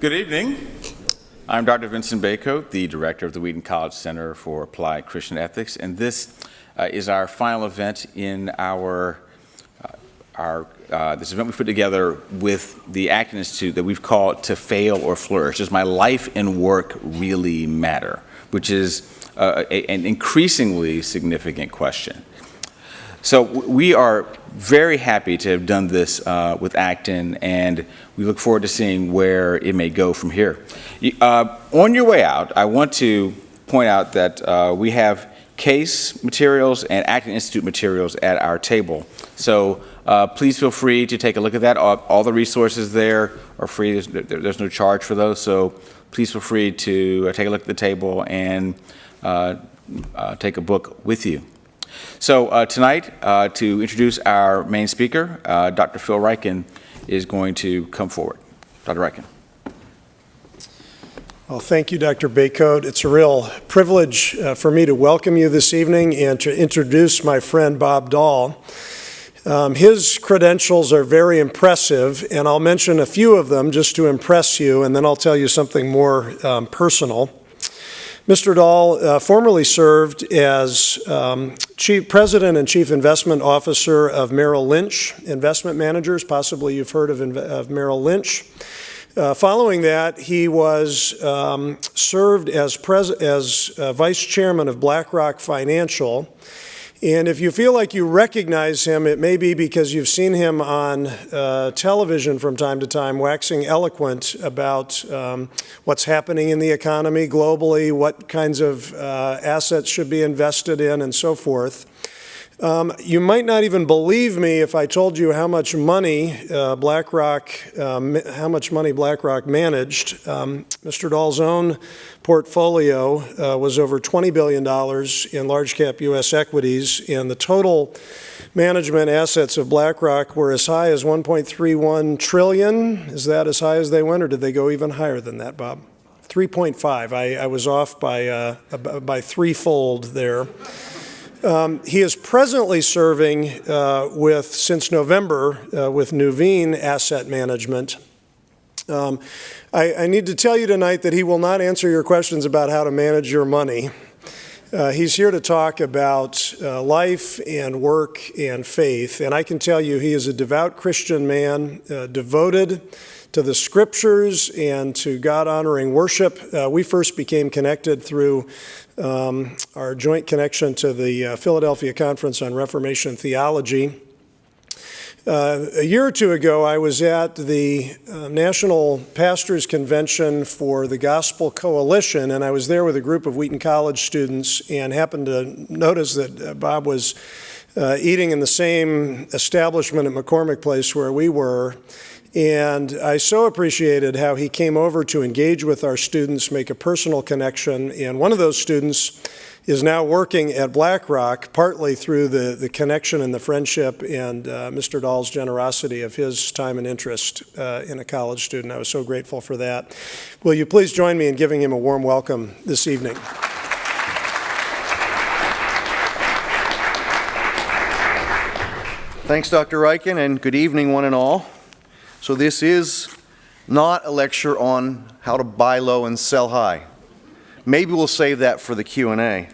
Good evening. I'm Dr. Vincent Baycoat, the director of the Wheaton College Center for Applied Christian Ethics, and this is our final event in this event we put together with the Acton Institute that we've called To Fail or Flourish. Does my life and work really matter? Which is an increasingly significant question. So we are very happy to have done this with Acton, and we look forward to seeing where it may go from here. On your way out, I want to point out that we have case materials and Acton Institute materials at our table. So please feel free to take a look at that. All the resources there are free. There's no charge for those. So please feel free to take a look at the table and take a book with you. So tonight, to introduce our main speaker, Dr. Phil Ryken is going to come forward. Dr. Ryken. Well, thank you, Dr. Baycoat. It's a real privilege for me to welcome you this evening and to introduce my friend Bob Dahl. His credentials are very impressive, and I'll mention a few of them just to impress you, and then I'll tell you something more personal. Mr. Dahl formerly served as President and Chief Investment Officer of Merrill Lynch Investment Managers. Possibly you've heard of Merrill Lynch. Following that, he was served as Vice Chairman of BlackRock Financial. And if you feel like you recognize him, it may be because you've seen him on television from time to time, waxing eloquent about what's happening in the economy globally, what kinds of assets should be invested in, and so forth. You might not even believe me if I told you how much money BlackRock managed. Mr. Dahl's own portfolio was over $20 billion in large cap U.S. equities, and the total management assets of BlackRock were as high as $1.31 trillion. Is that as high as they went, or did they go even higher than that, Bob? 3.5. I was off by threefold there. He is presently serving since November with Wheaton Asset Management. I need to tell you tonight that he will not answer your questions about how to manage your money. He's here to talk about life and work and faith, and I can tell you he is a devout Christian man, devoted to the scriptures and to God-honoring worship. We first became connected through our joint connection to the Philadelphia Conference on Reformation Theology. A year or two ago, I was at the National Pastors Convention for the Gospel Coalition, and I was there with a group of Wheaton College students and happened to notice that Bob was eating in the same establishment at McCormick Place where we were. And I so appreciated how he came over to engage with our students, make a personal connection. And one of those students is now working at BlackRock, partly through the connection and the friendship and Mr. Dahl's generosity of his time and interest in a college student. I was so grateful for that. Will you please join me in giving him a warm welcome this evening? Thanks, Dr. Ryken, and good evening, one and all. So this is not a lecture on how to buy low and sell high. Maybe we'll save that for the Q&A.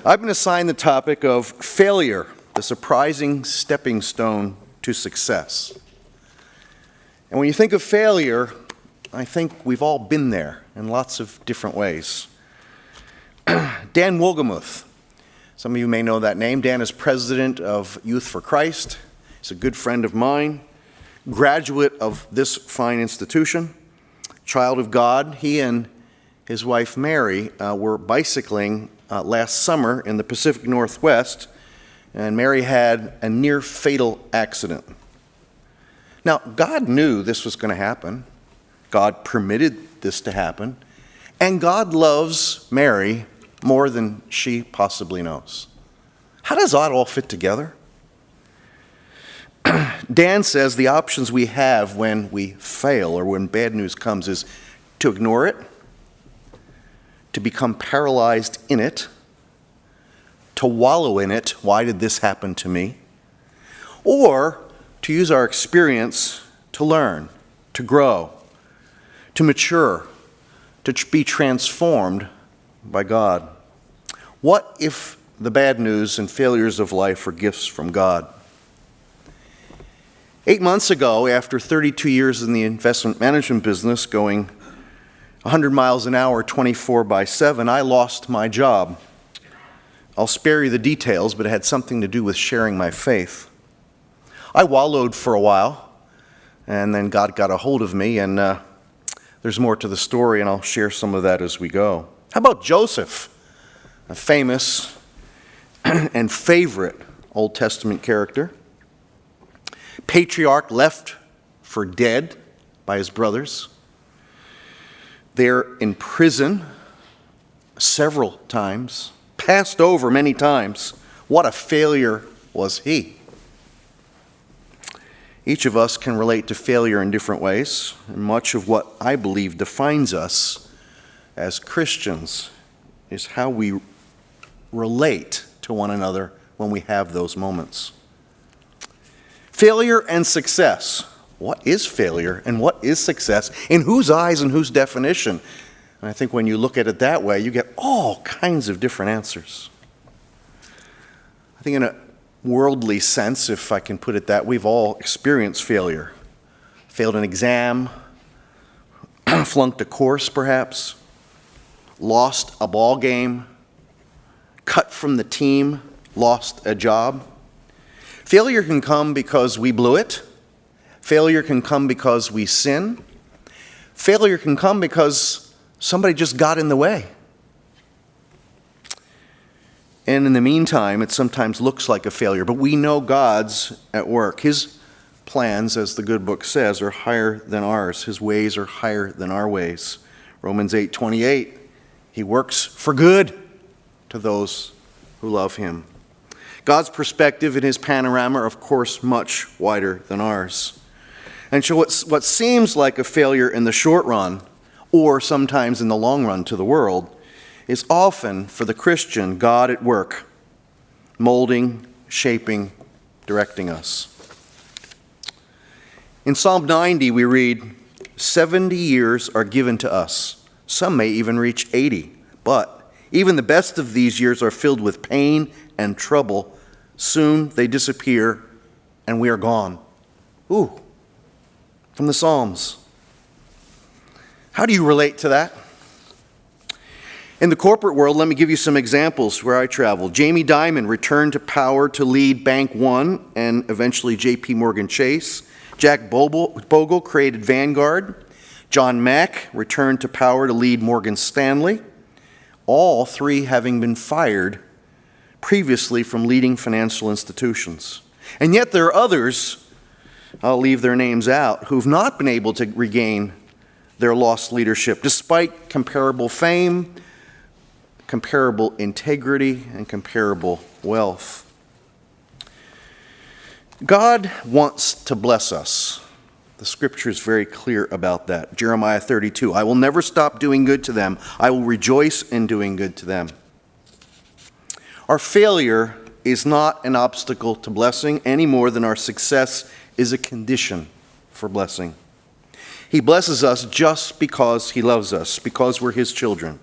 I've been assigned the topic of failure, the surprising stepping stone to success. And when you think of failure, I think we've all been there in lots of different ways. Dan Wolgemuth, some of you may know that name. Dan is president of Youth for Christ. He's a good friend of mine. Graduate of this fine institution, child of God. He and his wife Mary were bicycling last summer in the Pacific Northwest, and Mary had a near fatal accident. Now, God knew this was going to happen. God permitted this to happen, and God loves Mary more than she possibly knows. How does that all fit together? Dan says the options we have when we fail or when bad news comes is to ignore it, to become paralyzed in it, to wallow in it, why did this happen to me? Or to use our experience to learn, to grow, to mature, to be transformed by God? What if the bad news and failures of life are gifts from God? 8 months ago, after 32 years in the investment management business, going 100 miles an hour, 24/7, I lost my job. I'll spare you the details, but it had something to do with sharing my faith. I wallowed for a while, and then God got a hold of me, and there's more to the story, and I'll share some of that as we go. How about Joseph, a famous and favorite Old Testament character? Patriarch left for dead by his brothers. They're in prison several times, passed over many times. What a failure was he? Each of us can relate to failure in different ways, and much of what I believe defines us as Christians is how we relate to one another when we have those moments. Failure and success. What is failure and what is success? In whose eyes and whose definition? And I think when you look at it that way, you get all kinds of different answers. I think in a worldly sense, if I can put it that, we've all experienced failure. Failed an exam, flunked a course perhaps, lost a ball game, cut from the team, lost a job. Failure can come because we blew it. Failure can come because we sin. Failure can come because somebody just got in the way. And in the meantime, it sometimes looks like a failure, but we know God's at work. His plans, as the good book says, are higher than ours. His ways are higher than our ways. Romans 8:28, he works for good to those who love him. God's perspective and his panorama are, of course, much wider than ours. And so what seems like a failure in the short run, or sometimes in the long run to the world, is often, for the Christian, God at work, molding, shaping, directing us. In Psalm 90, we read, 70 years are given to us. Some may even reach 80. But even the best of these years are filled with pain and trouble. Soon they disappear and we are gone. Ooh, from the Psalms. How do you relate to that? In the corporate world, let me give you some examples where I traveled. Jamie Dimon returned to power to lead Bank One and eventually J.P. Morgan Chase. Jack Bogle created Vanguard. John Mack returned to power to lead Morgan Stanley. All three having been fired previously from leading financial institutions. And yet there are others, I'll leave their names out, who've not been able to regain their lost leadership despite comparable fame, comparable integrity, and comparable wealth. God wants to bless us. The scripture is very clear about that. Jeremiah 32, I will never stop doing good to them. I will rejoice in doing good to them. Our failure is not an obstacle to blessing any more than our success is a condition for blessing. He blesses us just because he loves us, because we're his children.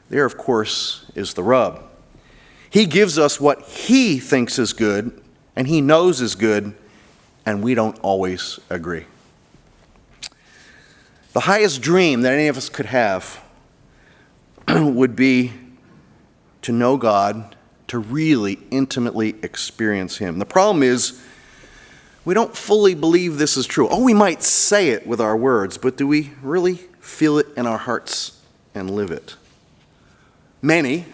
There, of course, is the rub. He gives us what he thinks is good, and he knows is good, and we don't always agree. The highest dream that any of us could have would be to know God, to really intimately experience him. The problem is, we don't fully believe this is true. Oh, we might say it with our words, but do we really feel it in our hearts and live it? Many,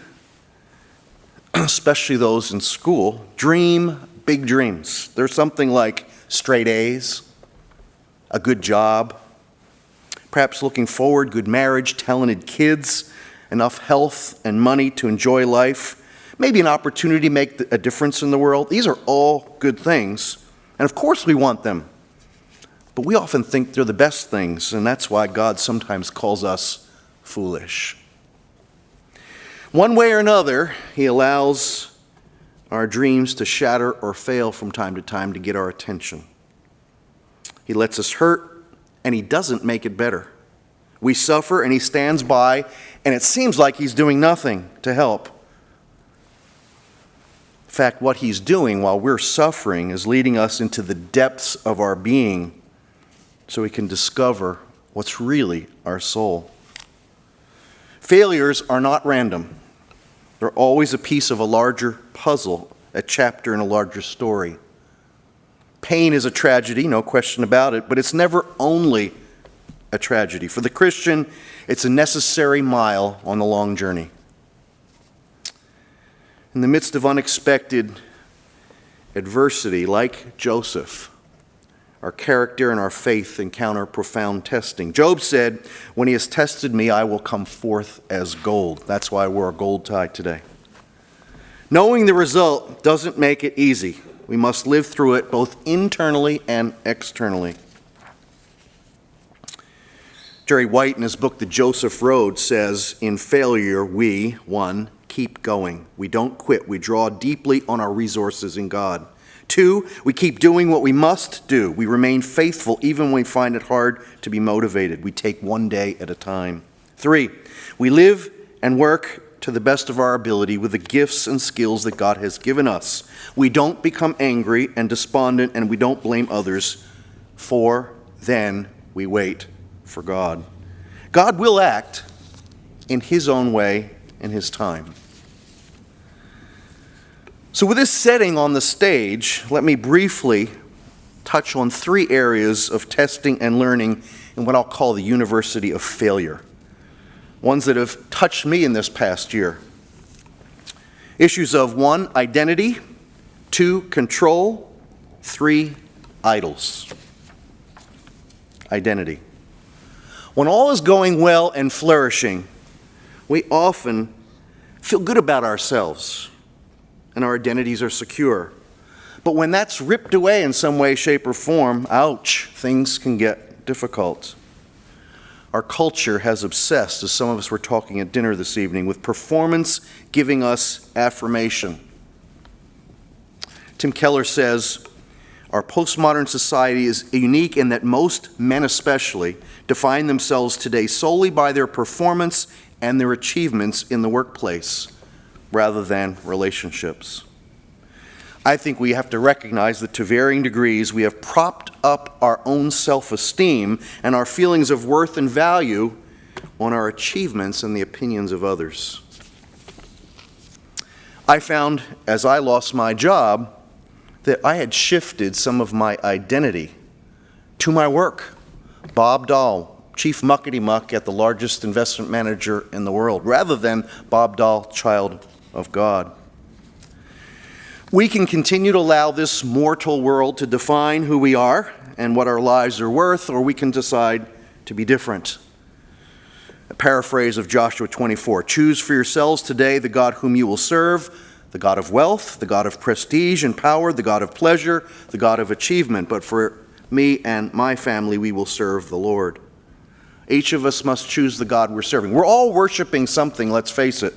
especially those in school, dream big dreams. There's something like straight A's, a good job, perhaps looking forward, good marriage, talented kids, enough health and money to enjoy life, maybe an opportunity to make a difference in the world. These are all good things, and of course we want them. But we often think they're the best things, and that's why God sometimes calls us foolish. One way or another, he allows our dreams to shatter or fail from time to time to get our attention. He lets us hurt, and he doesn't make it better. We suffer and he stands by, and it seems like he's doing nothing to help. In fact, what he's doing while we're suffering is leading us into the depths of our being so we can discover what's really our soul. Failures are not random. They're always a piece of a larger puzzle, a chapter in a larger story. Pain is a tragedy, no question about it, but it's never only a tragedy. For the Christian, it's a necessary mile on the long journey. In the midst of unexpected adversity, like Joseph, our character and our faith encounter profound testing. Job said, "When he has tested me, I will come forth as gold." That's why I wore a gold tie today. Knowing the result doesn't make it easy. We must live through it both internally and externally. Jerry White, in his book, The Joseph Road, says, "In failure, we, one, keep going. We don't quit. We draw deeply on our resources in God. 2, we keep doing what we must do. We remain faithful even when we find it hard to be motivated. We take one day at a time. 3, we live and work to the best of our ability with the gifts and skills that God has given us. We don't become angry and despondent, and we don't blame others. 4, then we wait for God. God will act in his own way in his time." So with this setting on the stage, let me briefly touch on 3 areas of testing and learning in what I'll call the University of Failure. Ones that have touched me in this past year. Issues of 1, identity, 2, control, 3, idols. Identity. When all is going well and flourishing, we often feel good about ourselves and our identities are secure. But when that's ripped away in some way, shape, or form, ouch, things can get difficult. Our culture has obsessed, as some of us were talking at dinner this evening, with performance giving us affirmation. Tim Keller says, "Our postmodern society is unique in that most men especially define themselves today solely by their performance and their achievements in the workplace, rather than relationships." I think we have to recognize that to varying degrees we have propped up our own self-esteem and our feelings of worth and value on our achievements and the opinions of others. I found as I lost my job that I had shifted some of my identity to my work. Bob Dahl, chief muckety-muck at the largest investment manager in the world, rather than Bob Dahl, child of God. We can continue to allow this mortal world to define who we are and what our lives are worth, or we can decide to be different. A paraphrase of Joshua 24, "Choose for yourselves today the God whom you will serve, the God of wealth, the God of prestige and power, the God of pleasure, the God of achievement. But for me and my family, we will serve the Lord." Each of us must choose the God we're serving. We're all worshiping something, let's face it.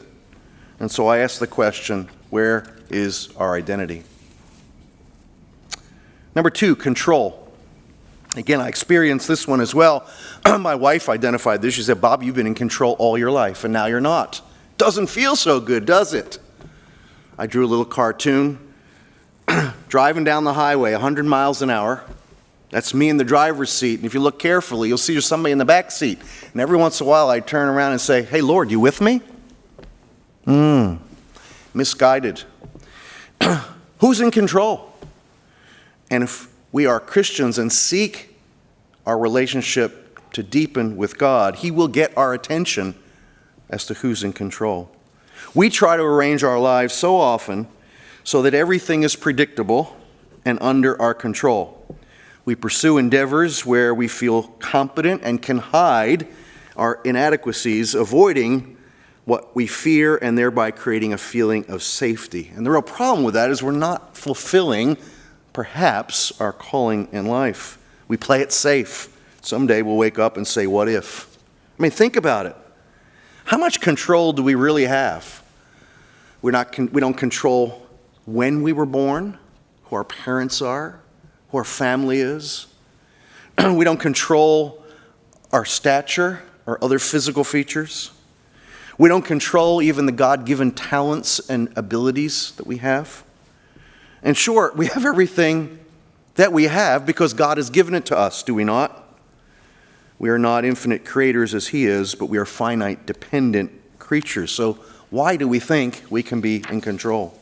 And so I ask the question, where is our identity? Number 2, control. Again, I experienced this one as well. My wife identified this. She said, "Bob, you've been in control all your life, and now you're not. Doesn't feel so good, does it?" I drew a little cartoon. Driving down the highway, 100 miles an hour. That's me in the driver's seat. And if you look carefully, you'll see there's somebody in the back seat. And every once in a while, I turn around and say, "Hey, Lord, you with me?" Misguided. Who's in control? And if we are Christians and seek our relationship to deepen with God, He will get our attention as to who's in control. We try to arrange our lives so often so that everything is predictable and under our control. We pursue endeavors where we feel competent and can hide our inadequacies, avoiding what we fear and thereby creating a feeling of safety. And the real problem with that is we're not fulfilling, perhaps, our calling in life. We play it safe. Someday we'll wake up and say, "What if?" I mean, think about it. How much control do we really have? We don't control when we were born, who our parents are, who our family is. We don't control our stature or other physical features. We don't control even the God-given talents and abilities that we have. In short, we have everything that we have because God has given it to us, do we not? We are not infinite creators as He is, but we are finite, dependent creatures. So why do we think we can be in control?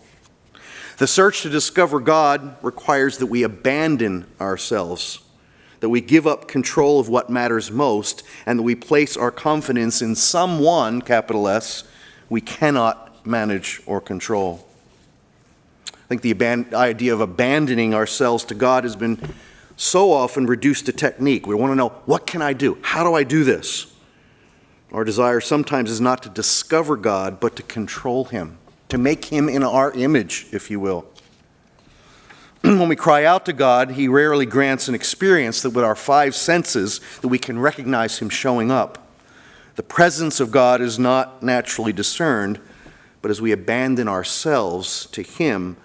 The search to discover God requires that we abandon ourselves, that we give up control of what matters most, and that we place our confidence in someone, capital S, we cannot manage or control. I think the idea of abandoning ourselves to God has been so often reduced to technique. We want to know, what can I do? How do I do this? Our desire sometimes is not to discover God, but to control Him, to make Him in our image, if you will. When we cry out to God, He rarely grants an experience that with our five senses that we can recognize Him showing up. The presence of God is not naturally discerned, but as we abandon ourselves to Him,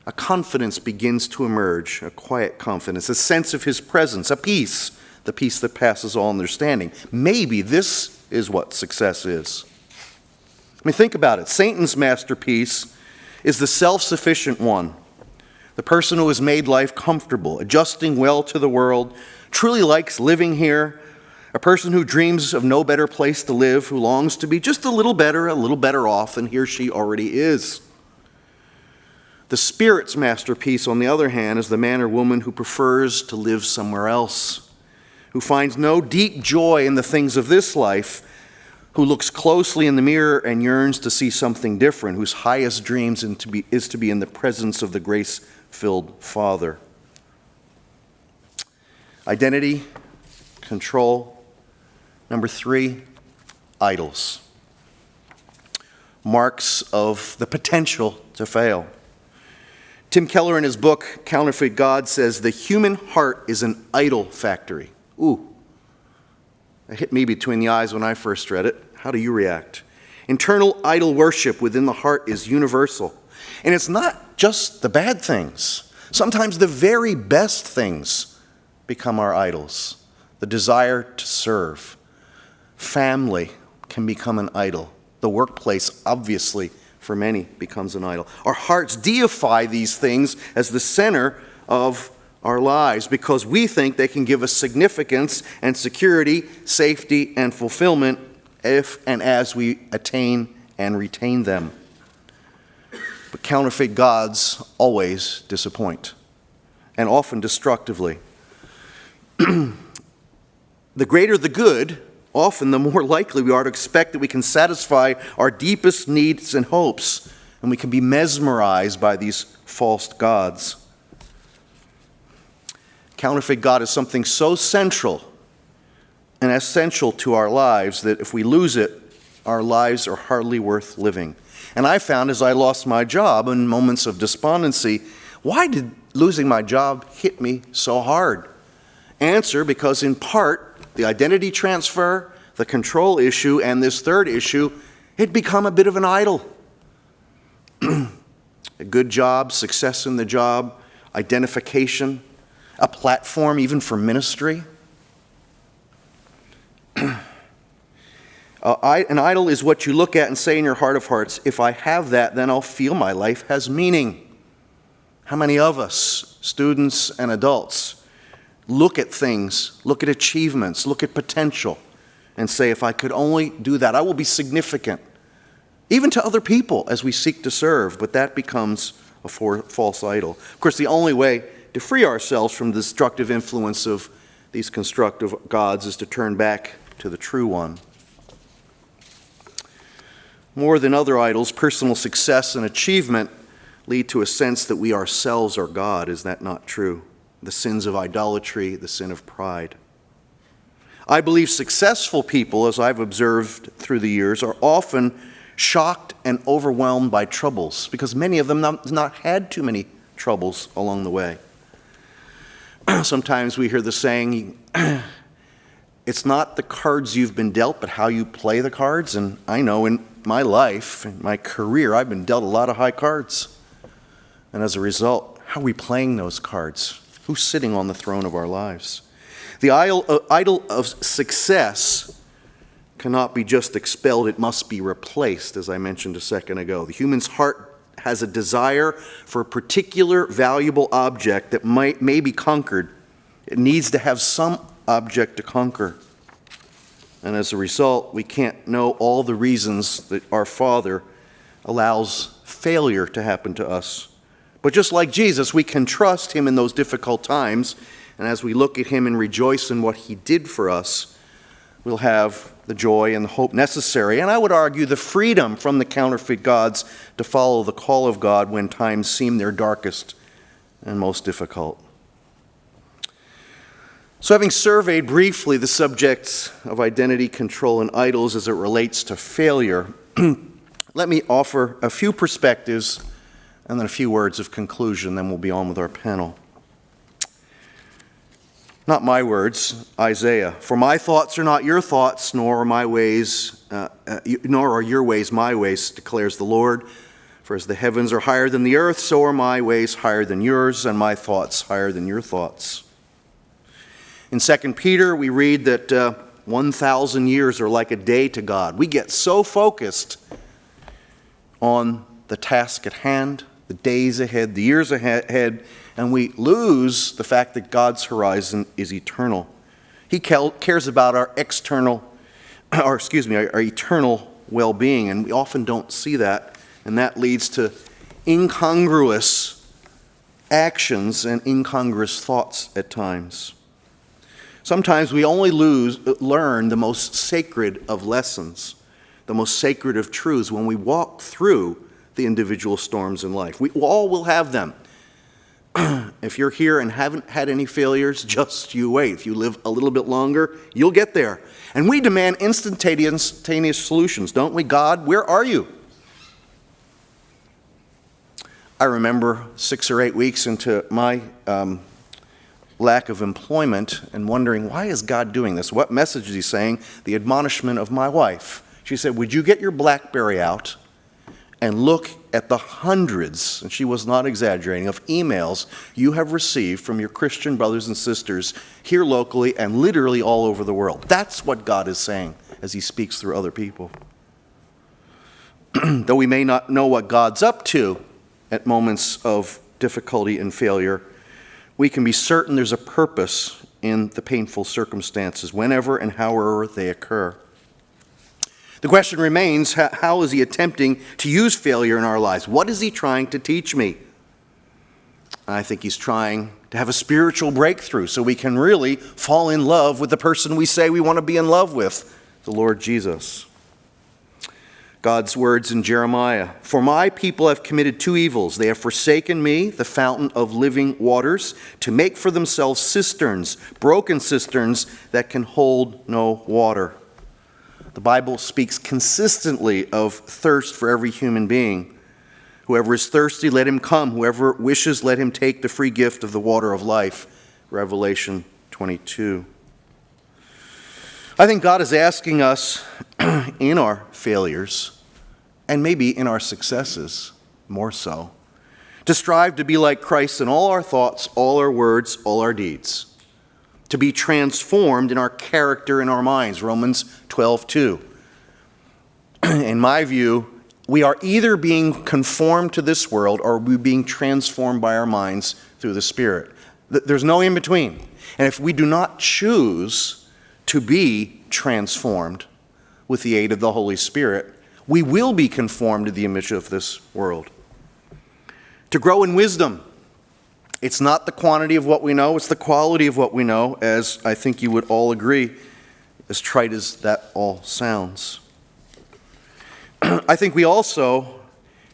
a confidence begins to emerge, a quiet confidence, a sense of His presence, a peace, the peace that passes all understanding. Maybe this is what success is. I mean, think about it. Satan's masterpiece is the self-sufficient one, the person who has made life comfortable, adjusting well to the world, truly likes living here, a person who dreams of no better place to live, who longs to be just a little better off than he or she already is. The Spirit's masterpiece, on the other hand, is the man or woman who prefers to live somewhere else, who finds no deep joy in the things of this life, who looks closely in the mirror and yearns to see something different, whose highest dreams is to be in the presence of the grace-filled Father. Identity, control. Number 3, idols. Marks of the potential to fail. Tim Keller, in his book, Counterfeit God, says the human heart is an idol factory. Ooh, that hit me between the eyes when I first read it. How do you react? Internal idol worship within the heart is universal. And it's not just the bad things. Sometimes the very best things become our idols. The desire to serve. Family can become an idol. The workplace, obviously, for many, becomes an idol. Our hearts deify these things as the center of our lives because we think they can give us significance and security, safety, and fulfillment if and as we attain and retain them. But counterfeit gods always disappoint, and often destructively. The greater the good, often the more likely we are to expect that we can satisfy our deepest needs and hopes, and we can be mesmerized by these false gods. Counterfeit God is something so central and essential to our lives that if we lose it, our lives are hardly worth living. And I found as I lost my job in moments of despondency, why did losing my job hit me so hard? Answer, because in part, the identity transfer, the control issue, and this third issue, it become a bit of an idol. A good job, success in the job, identification, a platform even for ministry. An idol is what you look at and say in your heart of hearts, if I have that, then I'll feel my life has meaning. How many of us, students and adults, look at things, look at achievements, look at potential, and say, if I could only do that, I will be significant, even to other people as we seek to serve, but that becomes a false idol. Of course, the only way to free ourselves from the destructive influence of these constructive gods is to turn back to the true one. More than other idols, personal success and achievement lead to a sense that we ourselves are God. Is that not true? The sins of idolatry, the sin of pride. I believe successful people, as I've observed through the years, are often shocked and overwhelmed by troubles because many of them not had too many troubles along the way. Sometimes we hear the saying, it's not the cards you've been dealt, but how you play the cards. And I know in my life, in my career, I've been dealt a lot of high cards. And as a result, how are we playing those cards? Who's sitting on the throne of our lives? The idol of success cannot be just expelled, it must be replaced, as I mentioned a second ago. The human's heart has a desire for a particular valuable object that may be conquered. It needs to have some object to conquer. And as a result, we can't know all the reasons that our Father allows failure to happen to us. But just like Jesus, we can trust him in those difficult times. And as we look at him and rejoice in what he did for us, we'll have the joy and the hope necessary, and I would argue the freedom from the counterfeit gods to follow the call of God when times seem their darkest and most difficult. So having surveyed briefly the subjects of identity, control, and idols as it relates to failure, let me offer a few perspectives and then a few words of conclusion, then we'll be on with our panel. Not my words, Isaiah. For my thoughts are not your thoughts, nor are your ways my ways, declares the Lord. For as the heavens are higher than the earth, so are my ways higher than yours, and my thoughts higher than your thoughts. In 2 Peter, we read that 1,000 years are like a day to God. We get so focused on the task at hand, the days ahead, the years ahead, and we lose the fact that God's horizon is eternal. He cares about our eternal well-being, and we often don't see that, and that leads to incongruous actions and incongruous thoughts at times. Sometimes we only learn the most sacred of lessons, the most sacred of truths when we walk through the individual storms in life. We all will have them. If you're here and haven't had any failures, just you wait. If you live a little bit longer, you'll get there. And we demand instantaneous solutions, don't we? God, where are you? I remember 6 or 8 weeks into my lack of employment and wondering, why is God doing this? What message is he saying? The admonishment of my wife. She said, would you get your BlackBerry out and look at the hundreds, and she was not exaggerating, of emails you have received from your Christian brothers and sisters here locally and literally all over the world. That's what God is saying as he speaks through other people. Though we may not know what God's up to at moments of difficulty and failure, we can be certain there's a purpose in the painful circumstances, whenever and however they occur. The question remains, how is he attempting to use failure in our lives? What is he trying to teach me? I think he's trying to have a spiritual breakthrough so we can really fall in love with the person we say we want to be in love with, the Lord Jesus. God's words in Jeremiah, "For my people have committed 2 evils. They have forsaken me, the fountain of living waters, to make for themselves cisterns, broken cisterns that can hold no water." The Bible speaks consistently of thirst for every human being. Whoever is thirsty, let him come. Whoever wishes, let him take the free gift of the water of life. Revelation 22. I think God is asking us in our failures, and maybe in our successes more so, to strive to be like Christ in all our thoughts, all our words, all our deeds. To be transformed in our character and our minds, Romans 12:2. In my view, we are either being conformed to this world or we're being transformed by our minds through the Spirit. There's no in between. And if we do not choose to be transformed with the aid of the Holy Spirit, we will be conformed to the image of this world. To grow in wisdom, it's not the quantity of what we know, it's the quality of what we know, as I think you would all agree, as trite as that all sounds. I think we also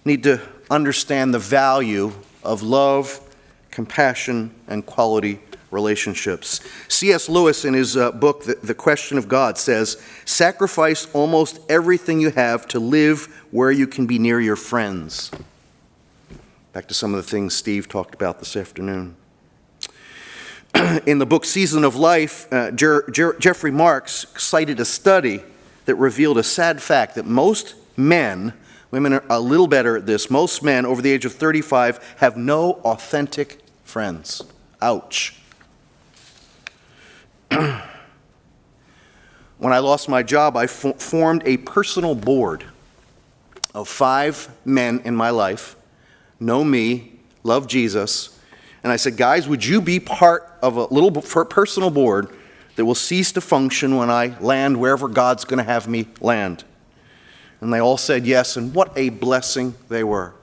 need to understand the value of love, compassion, and quality relationships. C.S. Lewis, in his book, The Question of God, says, "Sacrifice almost everything you have to live where you can be near your friends." Back to some of the things Steve talked about this afternoon. In the book Season of Life, Jeffrey Marks cited a study that revealed a sad fact that most men, women are a little better at this, most men over the age of 35 have no authentic friends. Ouch. when I lost my job, I formed a personal board of 5 men in my life, know me, love Jesus, and I said, guys, would you be part of a little personal board that will cease to function when I land wherever God's going to have me land? And they all said yes, and what a blessing they were,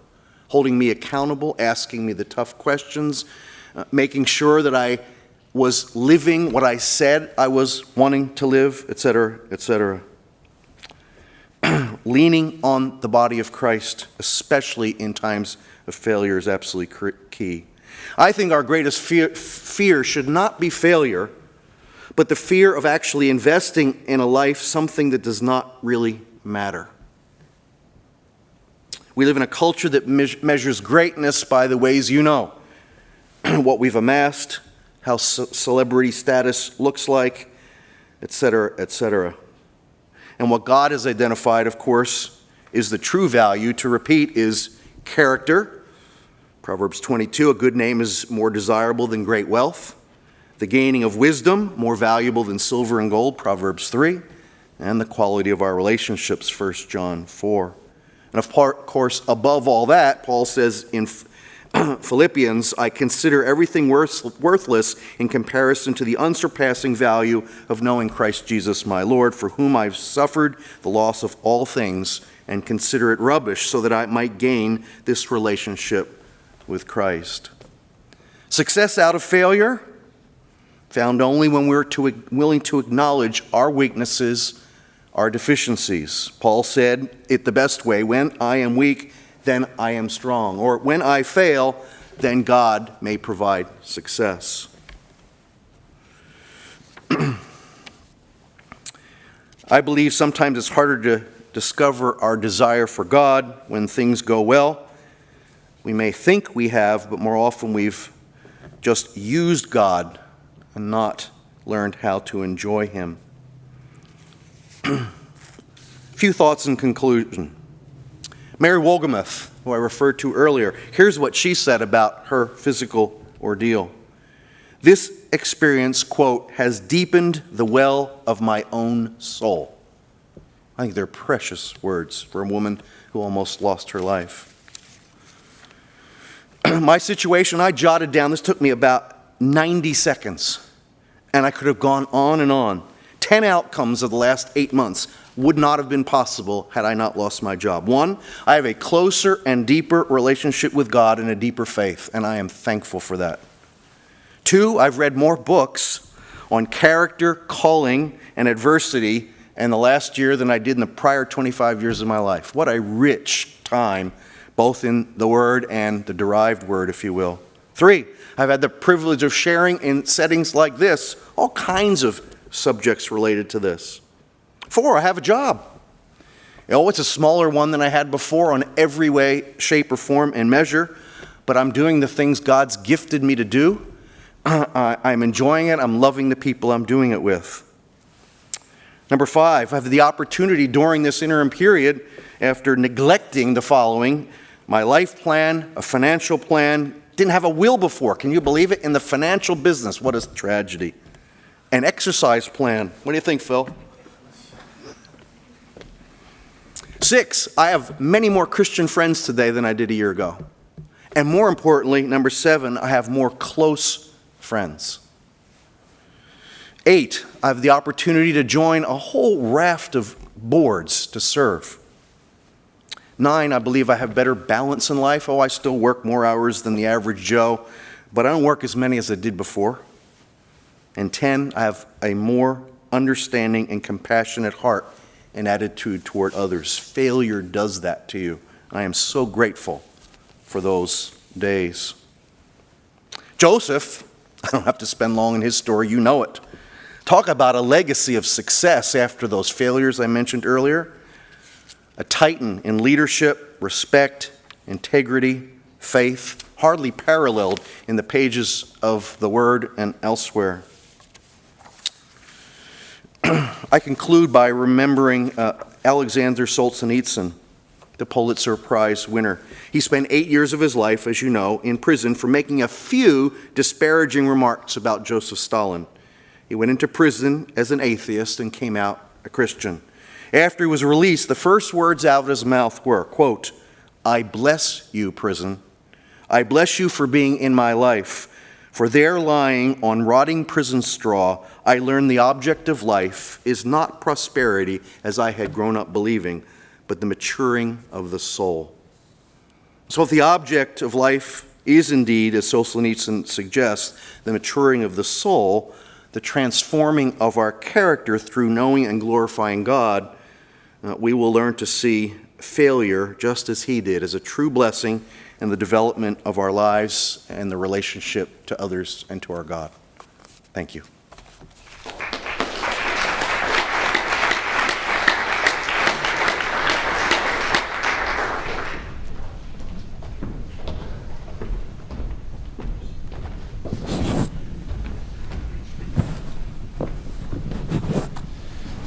holding me accountable, asking me the tough questions, making sure that I was living what I said I was wanting to live, etc., etc. Leaning on the body of Christ, especially in times of failure, is absolutely key. I think our greatest fear should not be failure, but the fear of actually investing in a life, something that does not really matter. We live in a culture that measures greatness by the ways you know, what we've amassed, how celebrity status looks like, etc., etc. And what God has identified, of course, is the true value. To repeat, is character. Proverbs 22, a good name is more desirable than great wealth. The gaining of wisdom, more valuable than silver and gold, Proverbs 3. And the quality of our relationships, 1 John 4. And of course, above all that, Paul says in Philippians, I consider everything worthless in comparison to the unsurpassing value of knowing Christ Jesus my Lord, for whom I've suffered the loss of all things and consider it rubbish, so that I might gain this relationship with Christ. Success out of failure, found only when we're willing to acknowledge our weaknesses, our deficiencies. Paul said it the best way, when I am weak, then I am strong. Or when I fail, then God may provide success. I believe sometimes it's harder to discover our desire for God when things go well. We may think we have, but more often we've just used God and not learned how to enjoy Him. A few thoughts in conclusion. Mary Wohlgemuth, who I referred to earlier, here's what she said about her physical ordeal. This experience, quote, has deepened the well of my own soul. I think they're precious words for a woman who almost lost her life. My situation, I jotted down, this took me about 90 seconds, and I could have gone on and on. 10 outcomes of the last 8 months would not have been possible had I not lost my job. 1, I have a closer and deeper relationship with God and a deeper faith, and I am thankful for that. 2, I've read more books on character, calling, and adversity in the last year than I did in the prior 25 years of my life. What a rich time, both in the Word and the derived word, if you will. 3, I've had the privilege of sharing in settings like this all kinds of subjects related to this. 4, I have a job. It's a smaller one than I had before on every way, shape, or form and measure, but I'm doing the things God's gifted me to do. I'm enjoying it. I'm loving the people I'm doing it with. Number 5, I have the opportunity during this interim period, after neglecting the following: my life plan, a financial plan, didn't have a will before. Can you believe it? In the financial business, what a tragedy. An exercise plan. What do you think, Phil? 6, I have many more Christian friends today than I did a year ago. And more importantly, number 7, I have more close friends. 8, I have the opportunity to join a whole raft of boards to serve. 9, I believe I have better balance in life. I still work more hours than the average Joe, but I don't work as many as I did before. And 10, I have a more understanding and compassionate heart and attitude toward others. Failure does that to you. I am so grateful for those days. Joseph, I don't have to spend long in his story, you know it. Talk about a legacy of success after those failures I mentioned earlier. A titan in leadership, respect, integrity, faith, hardly paralleled in the pages of the Word and elsewhere. I conclude by remembering Alexander Solzhenitsyn, the Pulitzer Prize winner. He spent 8 years of his life, as you know, in prison for making a few disparaging remarks about Joseph Stalin. He went into prison as an atheist and came out a Christian. After he was released, the first words out of his mouth were, quote, "I bless you, prison. I bless you for being in my life. For there lying on rotting prison straw, I learned the object of life is not prosperity, as I had grown up believing, but the maturing of the soul." So if the object of life is indeed, as Solzhenitsyn suggests, the maturing of the soul, the transforming of our character through knowing and glorifying God, we will learn to see failure, just as he did, as a true blessing in the development of our lives and the relationship to others and to our God. Thank you.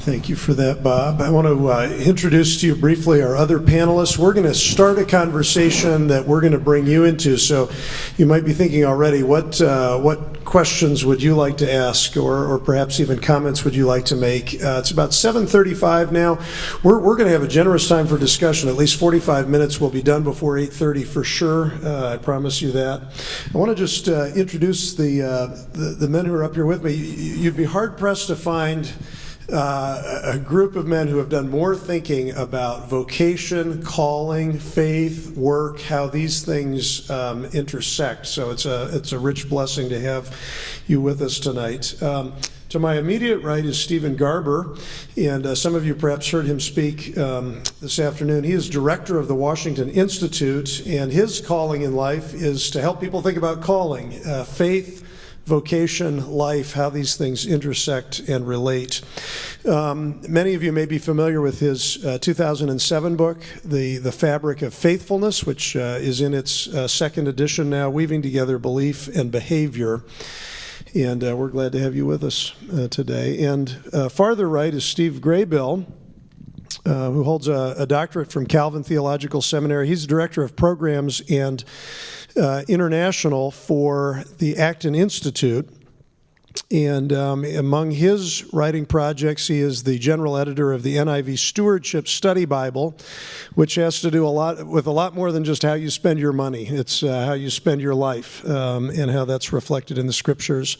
Thank you for that, Bob. I want to introduce to you briefly our other panelists. We're going to start a conversation that we're going to bring you into. So you might be thinking already, what questions would you like to ask, or perhaps even comments would you like to make? It's about 7:35 now. We're going to have a generous time for discussion. At least 45 minutes will be done before 8:30 for sure. I promise you that. I want to just introduce the men who are up here with me. You'd be hard-pressed to find a group of men who have done more thinking about vocation, calling, faith, work, how these things intersect. So it's a rich blessing to have you with us tonight. To my immediate right is Stephen Garber, and some of you perhaps heard him speak this afternoon. He is director of the Washington Institute, and his calling in life is to help people think about calling, faith, vocation, life, how these things intersect and relate. Many of you may be familiar with his 2007 book, The Fabric of Faithfulness, which is in its second edition now, weaving together belief and behavior. And we're glad to have you with us today. And farther right is Steve Graybill, who holds a doctorate from Calvin Theological Seminary. He's director of programs and international for the Acton Institute. And among his writing projects, he is the general editor of the NIV Stewardship Study Bible, which has to do with a lot more than just how you spend your money. It's how you spend your life and how that's reflected in the scriptures.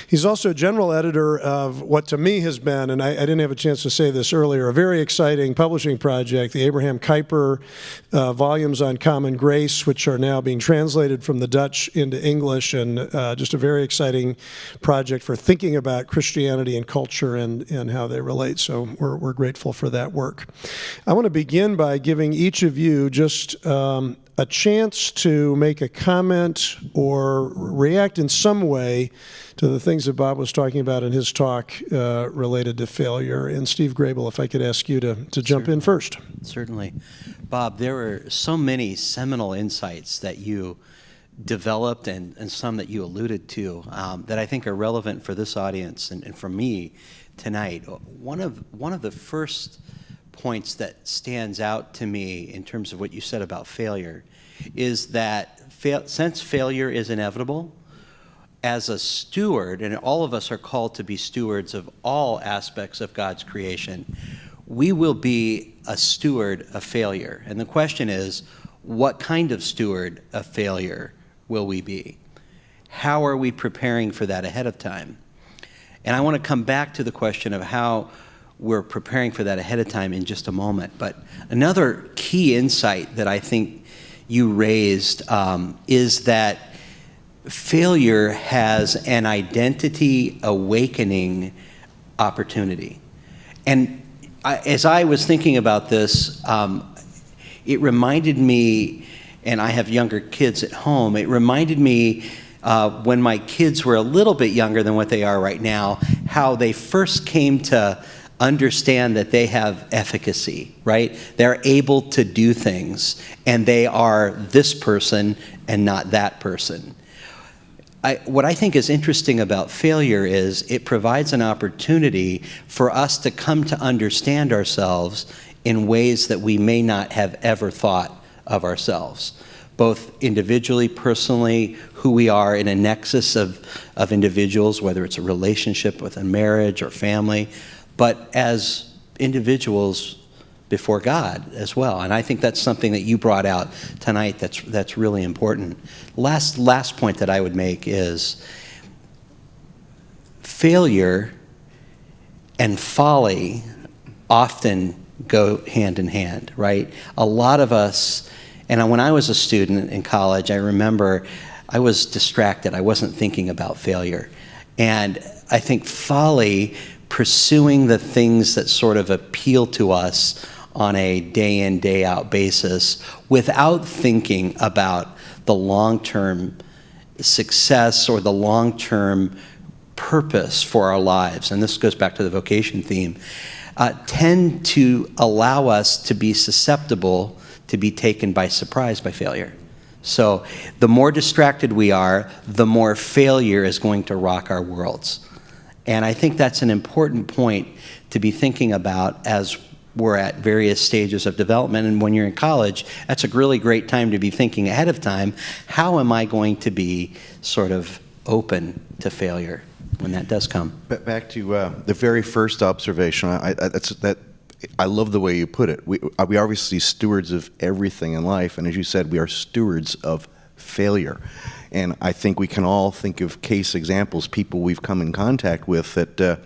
He's also general editor of what to me has been, and I didn't have a chance to say this earlier, a very exciting publishing project, the Abraham Kuyper volumes on common grace, which are now being translated from the Dutch into English, and just a very exciting project for thinking about Christianity and culture and how they relate. So we're grateful for that work. I want to begin by giving each of you just a chance to make a comment or react in some way to the things that Bob was talking about in his talk related to failure. And Steve Graybill, if I could ask you to jump in first. Certainly. Bob, there were so many seminal insights that you developed and some that you alluded to that I think are relevant for this audience and for me tonight. One of the first points that stands out to me in terms of what you said about failure is that since failure is inevitable, as a steward, and all of us are called to be stewards of all aspects of God's creation, we will be a steward of failure. And the question is, what kind of steward of failure will we be? How are we preparing for that ahead of time? And I want to come back to the question of how we're preparing for that ahead of time in just a moment. But another key insight that I think you raised is that failure has an identity awakening opportunity. And as I was thinking about this, it reminded me, and I have younger kids at home, it reminded me when my kids were a little bit younger than what they are right now, how they first came to understand that they have efficacy, right? They're able to do things, and they are this person and not that person. What I think is interesting about failure is it provides an opportunity for us to come to understand ourselves in ways that we may not have ever thought of ourselves, both individually, personally, who we are in a nexus of individuals, whether it's a relationship with a marriage or family, but as individuals before God as well. And I think that's something that you brought out tonight that's really important. Last point that I would make is failure and folly often go hand in hand, right? A lot of us, and when I was a student in college, I remember I was distracted. I wasn't thinking about failure. And I think folly, pursuing the things that sort of appeal to us on a day in, day out basis without thinking about the long-term success or the long-term purpose for our lives, and this goes back to the vocation theme, tend to allow us to be susceptible to be taken by surprise by failure. So the more distracted we are, the more failure is going to rock our worlds. And I think that's an important point to be thinking about as we're at various stages of development. And when you're in college, that's a really great time to be thinking ahead of time, how am I going to be sort of open to failure when that does come? Back to the very first observation, I love the way you put it. We are obviously stewards of everything in life, and as you said, we are stewards of failure. And I think we can all think of case examples, people we've come in contact with that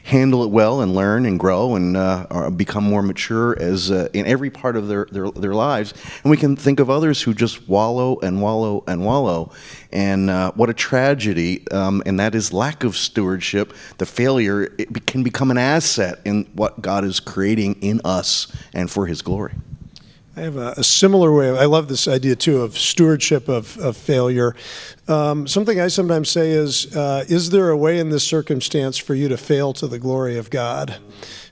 handle it well and learn and grow and become more mature as in every part of their lives. And we can think of others who just wallow and wallow and wallow. And what a tragedy, and that is lack of stewardship. The failure can become an asset in what God is creating in us and for His glory. I have a similar way. I love this idea, too, of stewardship of failure. Something I sometimes say is there a way in this circumstance for you to fail to the glory of God?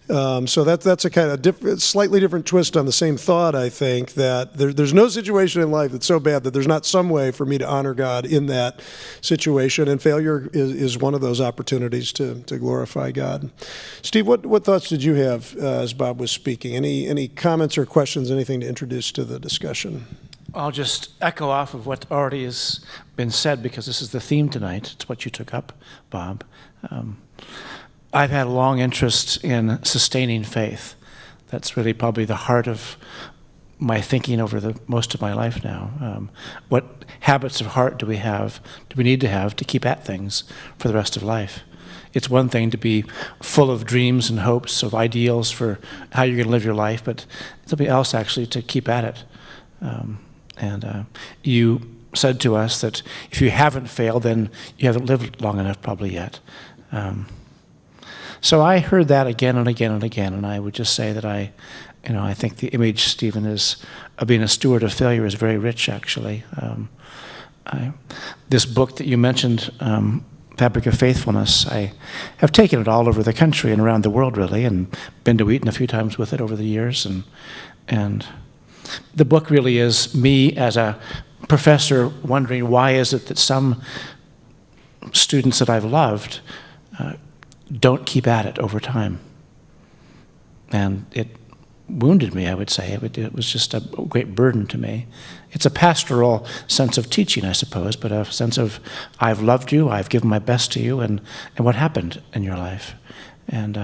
So that's a kind of slightly different twist on the same thought, I think, that there's no situation in life that's so bad that there's not some way for me to honor God in that situation, and failure is one of those opportunities to glorify God. Steve, what thoughts did you have as Bob was speaking? Any comments or questions, anything to introduce to the discussion? I'll just echo off of what already has been said, because this is the theme tonight. It's what you took up, Bob. I've had a long interest in sustaining faith. That's really probably the heart of my thinking over most of my life now. What habits of heart do we need to have to keep at things for the rest of life? It's one thing to be full of dreams and hopes, of ideals for how you're going to live your life, but it's something else actually to keep at it. You said to us that if you haven't failed, then you haven't lived long enough probably yet. So I heard that again and again and again, and I would just say that I think the image, Stephen, is of being a steward of failure is very rich, actually. This book that you mentioned, Fabric of Faithfulness, I have taken it all over the country and around the world, really, and been to Wheaton a few times with it over the years, and the book really is me as a professor wondering why is it that some students that I've loved don't keep at it over time. And it wounded me, I would say. It was just a great burden to me. It's a pastoral sense of teaching, I suppose, but a sense of I've loved you, I've given my best to you, and what happened in your life. And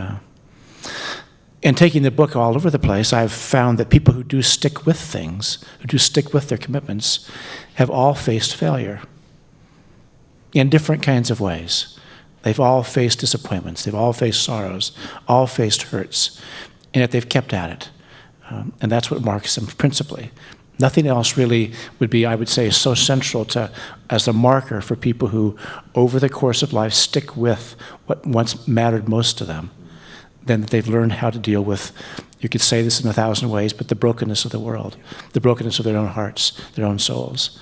in taking the book all over the place, I've found that people who do stick with things, who do stick with their commitments, have all faced failure in different kinds of ways. They've all faced disappointments. They've all faced sorrows, all faced hurts, and yet they've kept at it. And that's what marks them principally. Nothing else really would be, I would say, so central as a marker for people who, over the course of life, stick with what once mattered most to them. Then that they've learned how to deal with, you could say this in 1,000 ways, but the brokenness of the world, the brokenness of their own hearts, their own souls.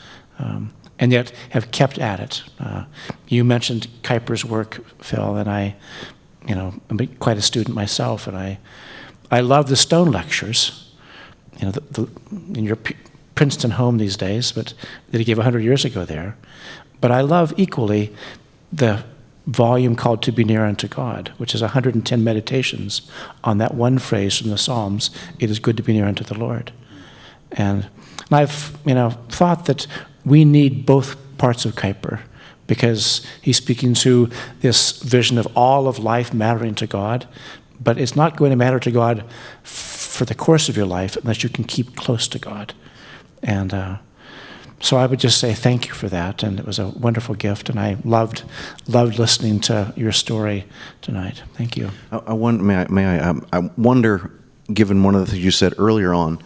And yet have kept at it. You mentioned Kuyper's work, Phil, and I'm quite a student myself, and I love the Stone lectures, in your Princeton home these days, but that he gave 100 years ago there. But I love equally the volume called To Be Near Unto God, which is 110 meditations on that one phrase from the Psalms, it is good to be near unto the Lord. And I've thought that we need both parts of Kuyper, because he's speaking to this vision of all of life mattering to God, But it's not going to matter to God for the course of your life unless you can keep close to God. And so I would just say thank you for that, and it was a wonderful gift, and I loved listening to your story tonight. Thank you. I wonder, given one of the things you said earlier on,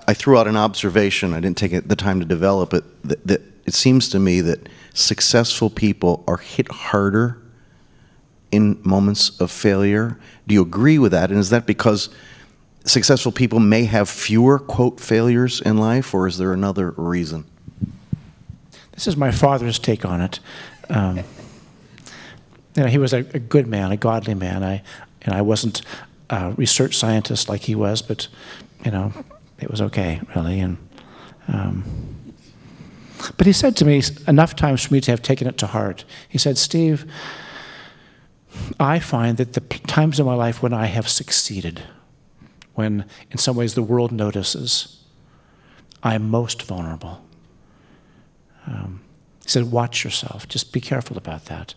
I threw out an observation, I didn't take the time to develop it, that it seems to me that successful people are hit harder in moments of failure. Do you agree with that? And is that because successful people may have fewer, quote, failures in life, or is there another reason? This is my father's take on it. He was a good man, a godly man. I wasn't a research scientist like he was, but it was okay, really. And but he said to me enough times for me to have taken it to heart. He said, "Steve, I find that the times in my life when I have succeeded, when in some ways the world notices, I'm most vulnerable." He said, "Watch yourself. Just be careful about that.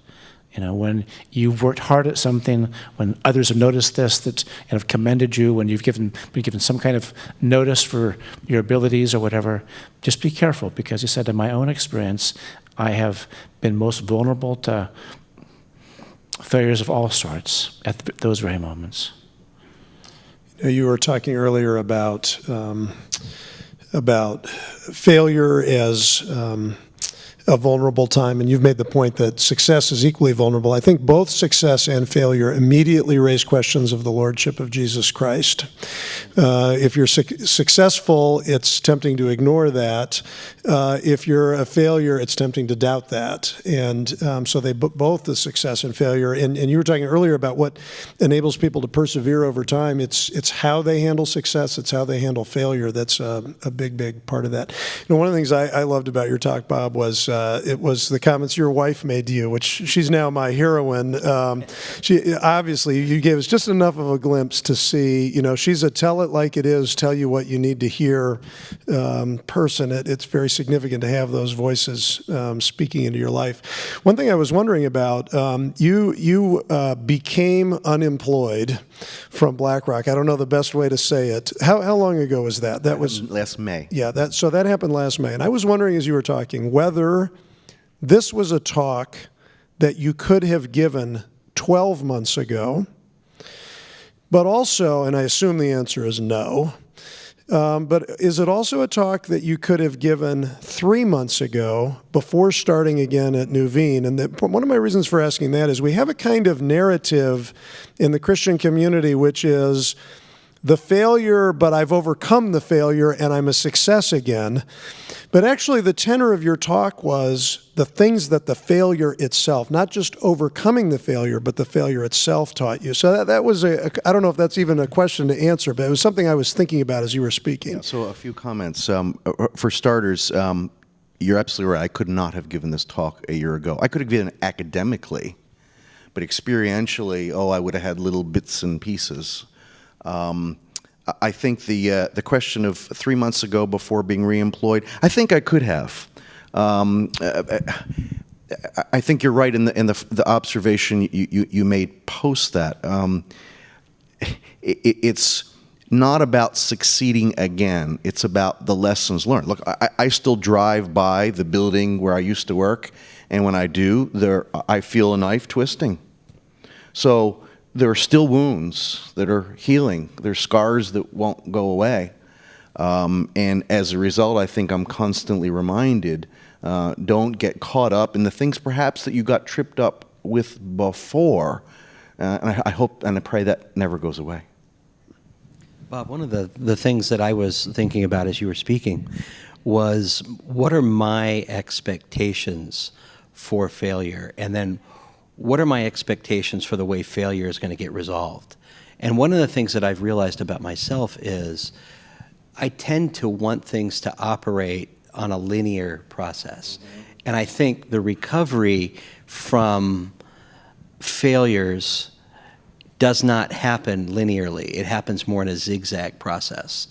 When you've worked hard at something, when others have noticed this and have commended you, when you've been given some kind of notice for your abilities or whatever, just be careful," because he said, in my own experience, I have been most vulnerable to failures of all sorts at those very moments. You were talking earlier about failure as a vulnerable time, and you've made the point that success is equally vulnerable. I think both success and failure immediately raise questions of the lordship of Jesus Christ. If you're successful, it's tempting to ignore that. If you're a failure, it's tempting to doubt that. And so they both the success and failure. And you were talking earlier about what enables people to persevere over time. It's how they handle success. It's how they handle failure. That's a big part of that. One of the things I loved about your talk, Bob, was it was the comments your wife made to you, which she's now my heroine. She obviously, you gave us just enough of a glimpse to see, she's a tell it like it is, tell you what you need to hear person. It's very significant to have those voices speaking into your life. One thing I was wondering about, you became unemployed from BlackRock. I don't know the best way to say it. How long ago was that? That was last May. Yeah, that happened last May. And I was wondering as you were talking whether this was a talk that you could have given 12 months ago, but also, and I assume the answer is no, but is it also a talk that you could have given 3 months ago before starting again at Nuveen? And one of my reasons for asking that is we have a kind of narrative in the Christian community which is the failure, but I've overcome the failure and I'm a success again. But actually the tenor of your talk was the things that the failure itself, not just overcoming the failure, but the failure itself taught you. So that was I don't know if that's even a question to answer, but it was something I was thinking about as you were speaking. Yeah, so a few comments. For starters, you're absolutely right. I could not have given this talk a year ago. I could have given it academically, but experientially, I would have had little bits and pieces. I think the question of 3 months ago before being reemployed, I think I could have. I think you're right in the observation you made post that. It's not about succeeding again. It's about the lessons learned. Look, I still drive by the building where I used to work, and when I do, I feel a knife twisting. So there are still wounds that are healing. There's scars that won't go away. And as a result, I think I'm constantly reminded, don't get caught up in the things perhaps that you got tripped up with before. And I hope and I pray that never goes away. Bob, one of the things that I was thinking about as you were speaking was, what are my expectations for failure? And then what are my expectations for the way failure is going to get resolved? And one of the things that I've realized about myself is I tend to want things to operate on a linear process. And I think the recovery from failures does not happen linearly. It happens more in a zigzag process.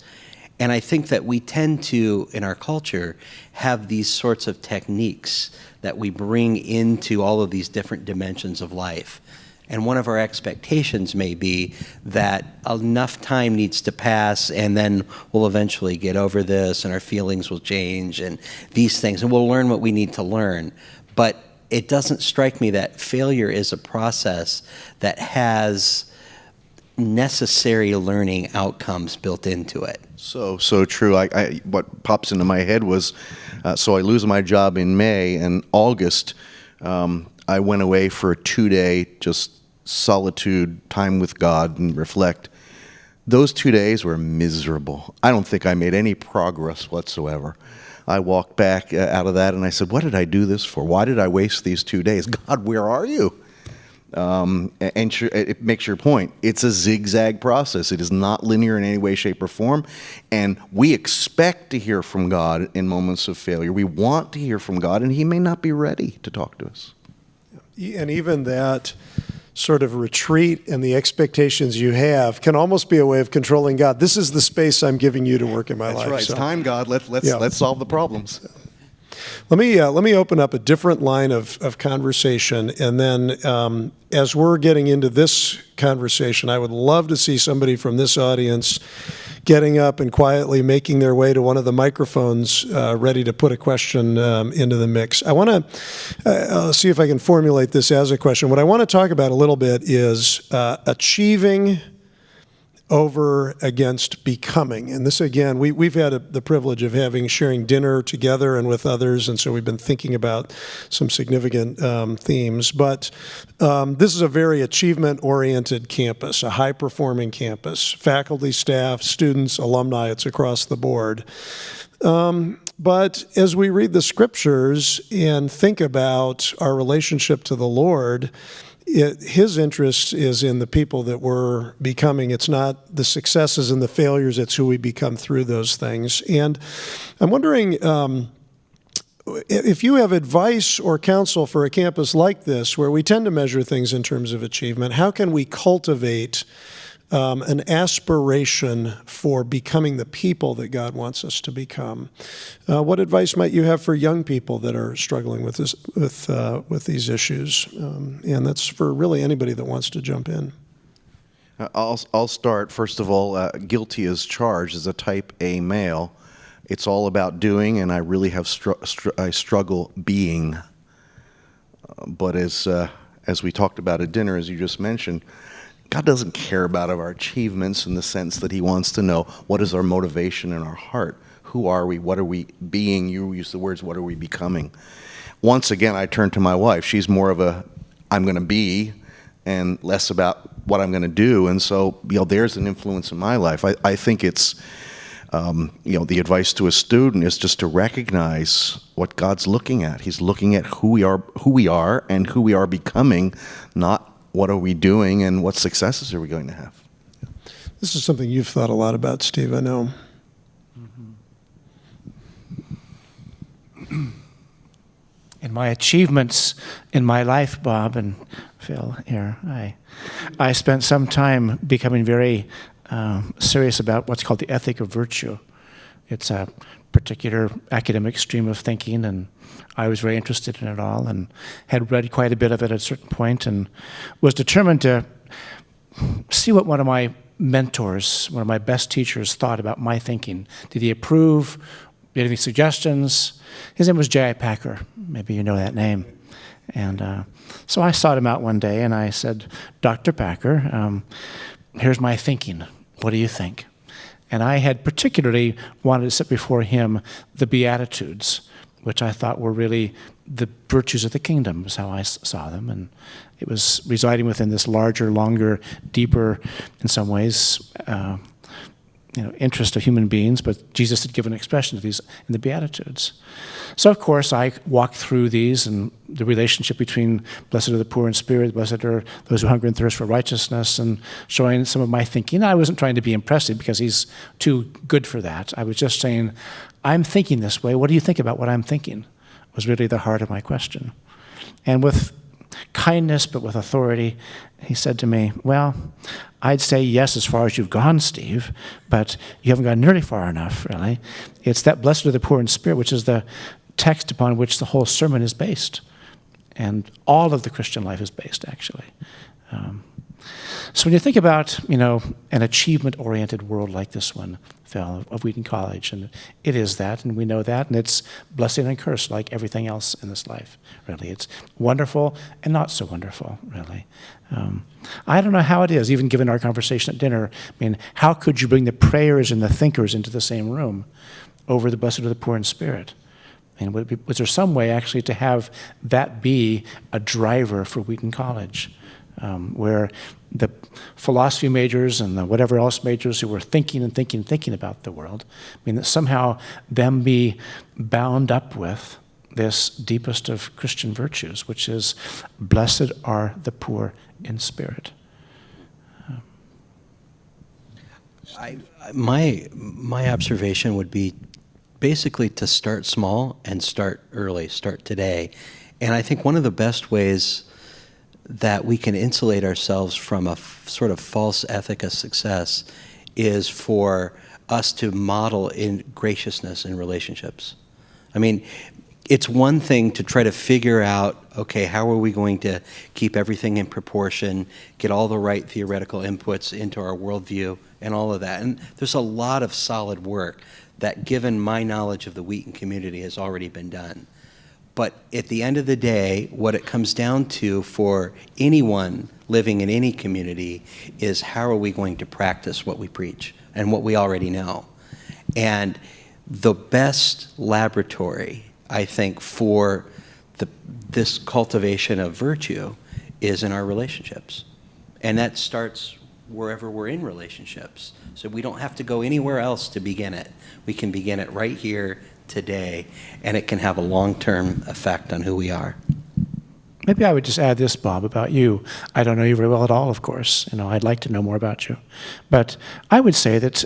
And I think that we tend to, in our culture, have these sorts of techniques that we bring into all of these different dimensions of life. And one of our expectations may be that enough time needs to pass and then we'll eventually get over this and our feelings will change and these things, and we'll learn what we need to learn. But it doesn't strike me that failure is a process that has necessary learning outcomes built into it. So true. What pops into my head was, so I lose my job in May, and August, I went away for a 2-day just solitude, time with God and reflect. Those 2 days were miserable. I don't think I made any progress whatsoever. I walked back out of that and I said, what did I do this for? Why did I waste these 2 days? God, where are you? And it makes your point. It's a zigzag process. It is not linear in any way, shape, or form. And we expect to hear from God in moments of failure. We want to hear from God, and He may not be ready to talk to us. And even that sort of retreat and the expectations you have can almost be a way of controlling God. This is the space I'm giving you to work in my life. That's right. So, It's time, God. Let's solve the problems. let me open up a different line of conversation, and then as we're getting into this conversation, I would love to see somebody from this audience getting up and quietly making their way to one of the microphones, ready to put a question into the mix. I want to see if I can formulate this as a question. What I want to talk about a little bit is achieving over against becoming. And this, again, we've had the privilege of sharing dinner together and with others, and so we've been thinking about some significant themes. But this is a very achievement-oriented campus, a high-performing campus. Faculty, staff, students, alumni, it's across the board. But as we read the scriptures and think about our relationship to the Lord, His interest is in the people that we're becoming. It's not the successes and the failures, it's who we become through those things. And I'm wondering if you have advice or counsel for a campus like this, where we tend to measure things in terms of achievement. How can we cultivate an aspiration for becoming the people that God wants us to become? What advice might you have for young people that are struggling with this, with these issues? And that's for really anybody that wants to jump in. I'll start. First of all, guilty as charged as a type A male. It's all about doing, and I really have I struggle being. But as we talked about at dinner, as you just mentioned, God doesn't care about our achievements in the sense that He wants to know what is our motivation in our heart. Who are we? What are we being? You use the words, what are we becoming? Once again, I turn to my wife. She's more of a, I'm going to be, and less about what I'm going to do. And so, there's an influence in my life. I think it's, the advice to a student is just to recognize what God's looking at. He's looking at who we are and who we are becoming, not what are we doing and what successes are we going to have. This is something you've thought a lot about, Steve, I know. In my achievements in my life, Bob and Phil, here, I spent some time becoming very serious about what's called the ethic of virtue. It's a particular academic stream of thinking, and I was very interested in it all and had read quite a bit of it at a certain point and was determined to see what one of my mentors, one of my best teachers, thought about my thinking. Did he approve? Did he have any suggestions? His name was J.I. Packer. Maybe you know that name. And so I sought him out one day and I said, Dr. Packer, here's my thinking. What do you think? And I had particularly wanted to set before him the Beatitudes, which I thought were really the virtues of the kingdom, was how I saw them. And it was residing within this larger, longer, deeper, in some ways, interest of human beings, but Jesus had given expression to these in the Beatitudes. So, of course, I walked through these and the relationship between blessed are the poor in spirit, blessed are those who hunger and thirst for righteousness, and showing some of my thinking. I wasn't trying to be impressive because he's too good for that. I was just saying, I'm thinking this way. What do you think about what I'm thinking? Was really the heart of my question. And with kindness, but with authority, he said to me, well, I'd say yes as far as you've gone, Steve, but you haven't gone nearly far enough, really. It's that blessed are the poor in spirit, which is the text upon which the whole sermon is based. And all of the Christian life is based, actually. So when you think about, an achievement-oriented world like this one, Phil, of Wheaton College, and it is that, and we know that, and it's blessing and curse like everything else in this life, really. It's wonderful and not so wonderful, really. I don't know how it is, even given our conversation at dinner. How could you bring the prayers and the thinkers into the same room over the blessed are the poor in spirit? Was there some way actually to have that be a driver for Wheaton College? Where the philosophy majors and the whatever else majors who were thinking about the world, that somehow them be bound up with this deepest of Christian virtues, which is, blessed are the poor in spirit. My observation would be basically to start small and start early, start today. And I think one of the best ways that we can insulate ourselves from a sort of false ethic of success is for us to model in graciousness in relationships. It's one thing to try to figure out, okay, how are we going to keep everything in proportion, get all the right theoretical inputs into our worldview and all of that. And there's a lot of solid work that, given my knowledge of the Wheaton community, has already been done. But at the end of the day, what it comes down to for anyone living in any community is, how are we going to practice what we preach and what we already know? And the best laboratory, I think, for this cultivation of virtue is in our relationships. And that starts wherever we're in relationships. So we don't have to go anywhere else to begin it. We can begin it right here today, and it can have a long-term effect on who we are. Maybe I would just add this, Bob, about you. I don't know you very well at all, of course. I'd like to know more about you. But I would say that,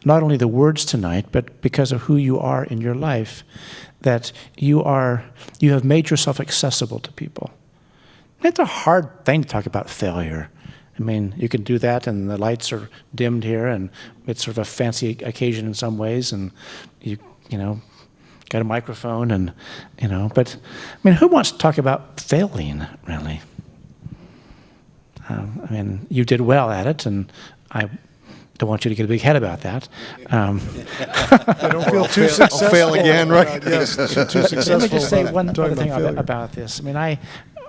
not only the words tonight, but because of who you are in your life, that you have made yourself accessible to people. It's a hard thing to talk about failure. You can do that, and the lights are dimmed here, and it's sort of a fancy occasion in some ways, and you got a microphone, and, but, who wants to talk about failing, really? You did well at it, and I don't want you to get a big head about that. I don't feel too successful. I'll fail again, right? Yes, too successful. Let me just say one other thing failure. about this.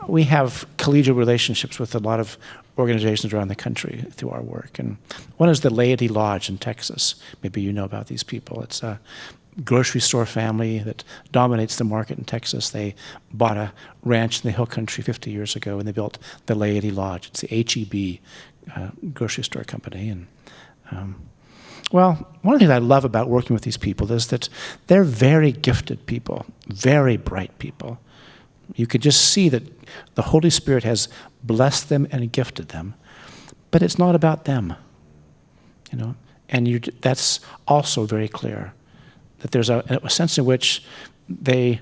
We have collegial relationships with a lot of organizations around the country through our work. And one is the Laity Lodge in Texas. Maybe you know about these people. It's a grocery store family that dominates the market in Texas. They bought a ranch in the hill country 50 years ago, and they built the Laity Lodge. It's the HEB grocery store company. And well, one of the things I love about working with these people is that they're very gifted people, very bright people. You could just see that the Holy Spirit has blessed them and gifted them, but it's not about them, and that's also very clear, that there's a sense in which they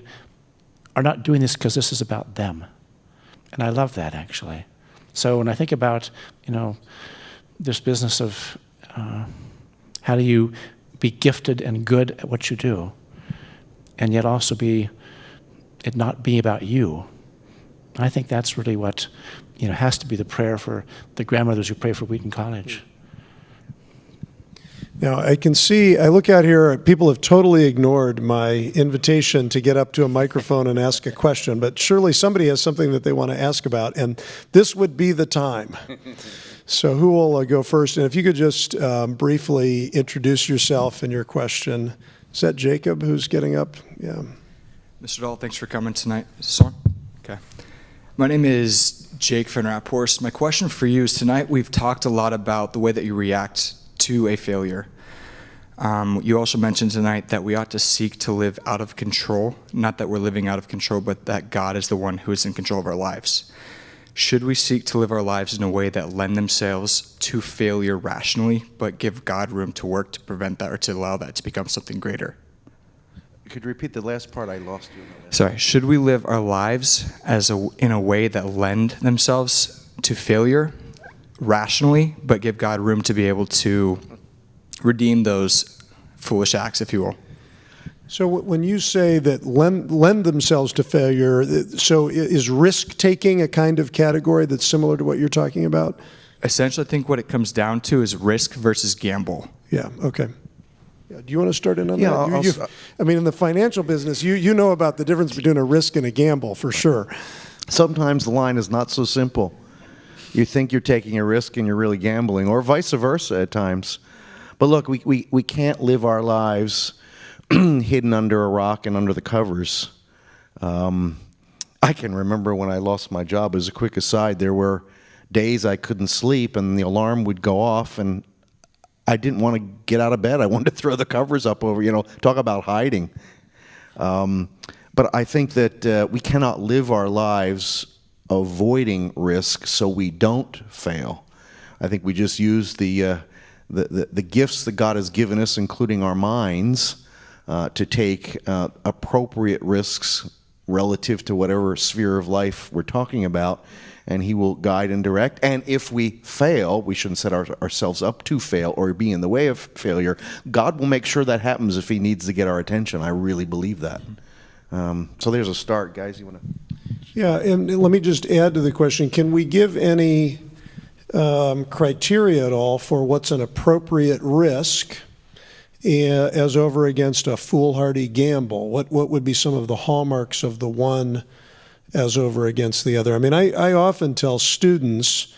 are not doing this because this is about them, and I love that, actually. So when I think about, this business of how do you be gifted and good at what you do, and yet also it not be about you. I think that's really what has to be the prayer for the grandmothers who pray for Wheaton College. Now, I look out here, people have totally ignored my invitation to get up to a microphone and ask a question, but surely somebody has something that they want to ask about, and this would be the time. So who will go first? And if you could just briefly introduce yourself and your question. Is that Jacob who's getting up? Yeah. Mr. Dahl, thanks for coming tonight. Is this on? Okay. My name is Jake Van Rapphorst. My question for you is, tonight we've talked a lot about the way that you react to a failure. You also mentioned tonight that we ought to seek to live out of control, not that we're living out of control, but that God is the one who is in control of our lives. Should we seek to live our lives in a way that lend themselves to failure rationally, but give God room to work to prevent that or to allow that to become something greater? Could you repeat the last part? I lost you. Sorry. Should we live our lives in a way that lend themselves to failure rationally, but give God room to be able to redeem those foolish acts, if you will? So when you say that lend themselves to failure, so is risk-taking a kind of category that's similar to what you're talking about? Essentially, I think what it comes down to is risk versus gamble. Yeah, okay. Yeah, do you want to start in on Yeah, that? I mean, in the financial business, you know about the difference between a risk and a gamble, for sure. Sometimes the line is not so simple. You think you're taking a risk and you're really gambling, or vice versa at times. But look, we can't live our lives hidden under a rock and under the covers. I can remember when I lost my job, as a quick aside, there were days I couldn't sleep and the alarm would go off and I didn't want to get out of bed. I wanted to throw the covers up over, talk about hiding. But I think that we cannot live our lives avoiding risk so we don't fail. I think we just use the gifts that God has given us, including our minds, to take appropriate risks relative to whatever sphere of life we're talking about, and He will guide and direct. And if we fail, we shouldn't set ourselves up to fail or be in the way of failure. God will make sure that happens if He needs to get our attention. I really believe that. So there's a start, guys. You want to? Yeah, and let me just add to the question. Can we give any criteria at all for what's an appropriate risk as over against a foolhardy gamble? What would be some of the hallmarks of the one as over against the other? I mean, I often tell students,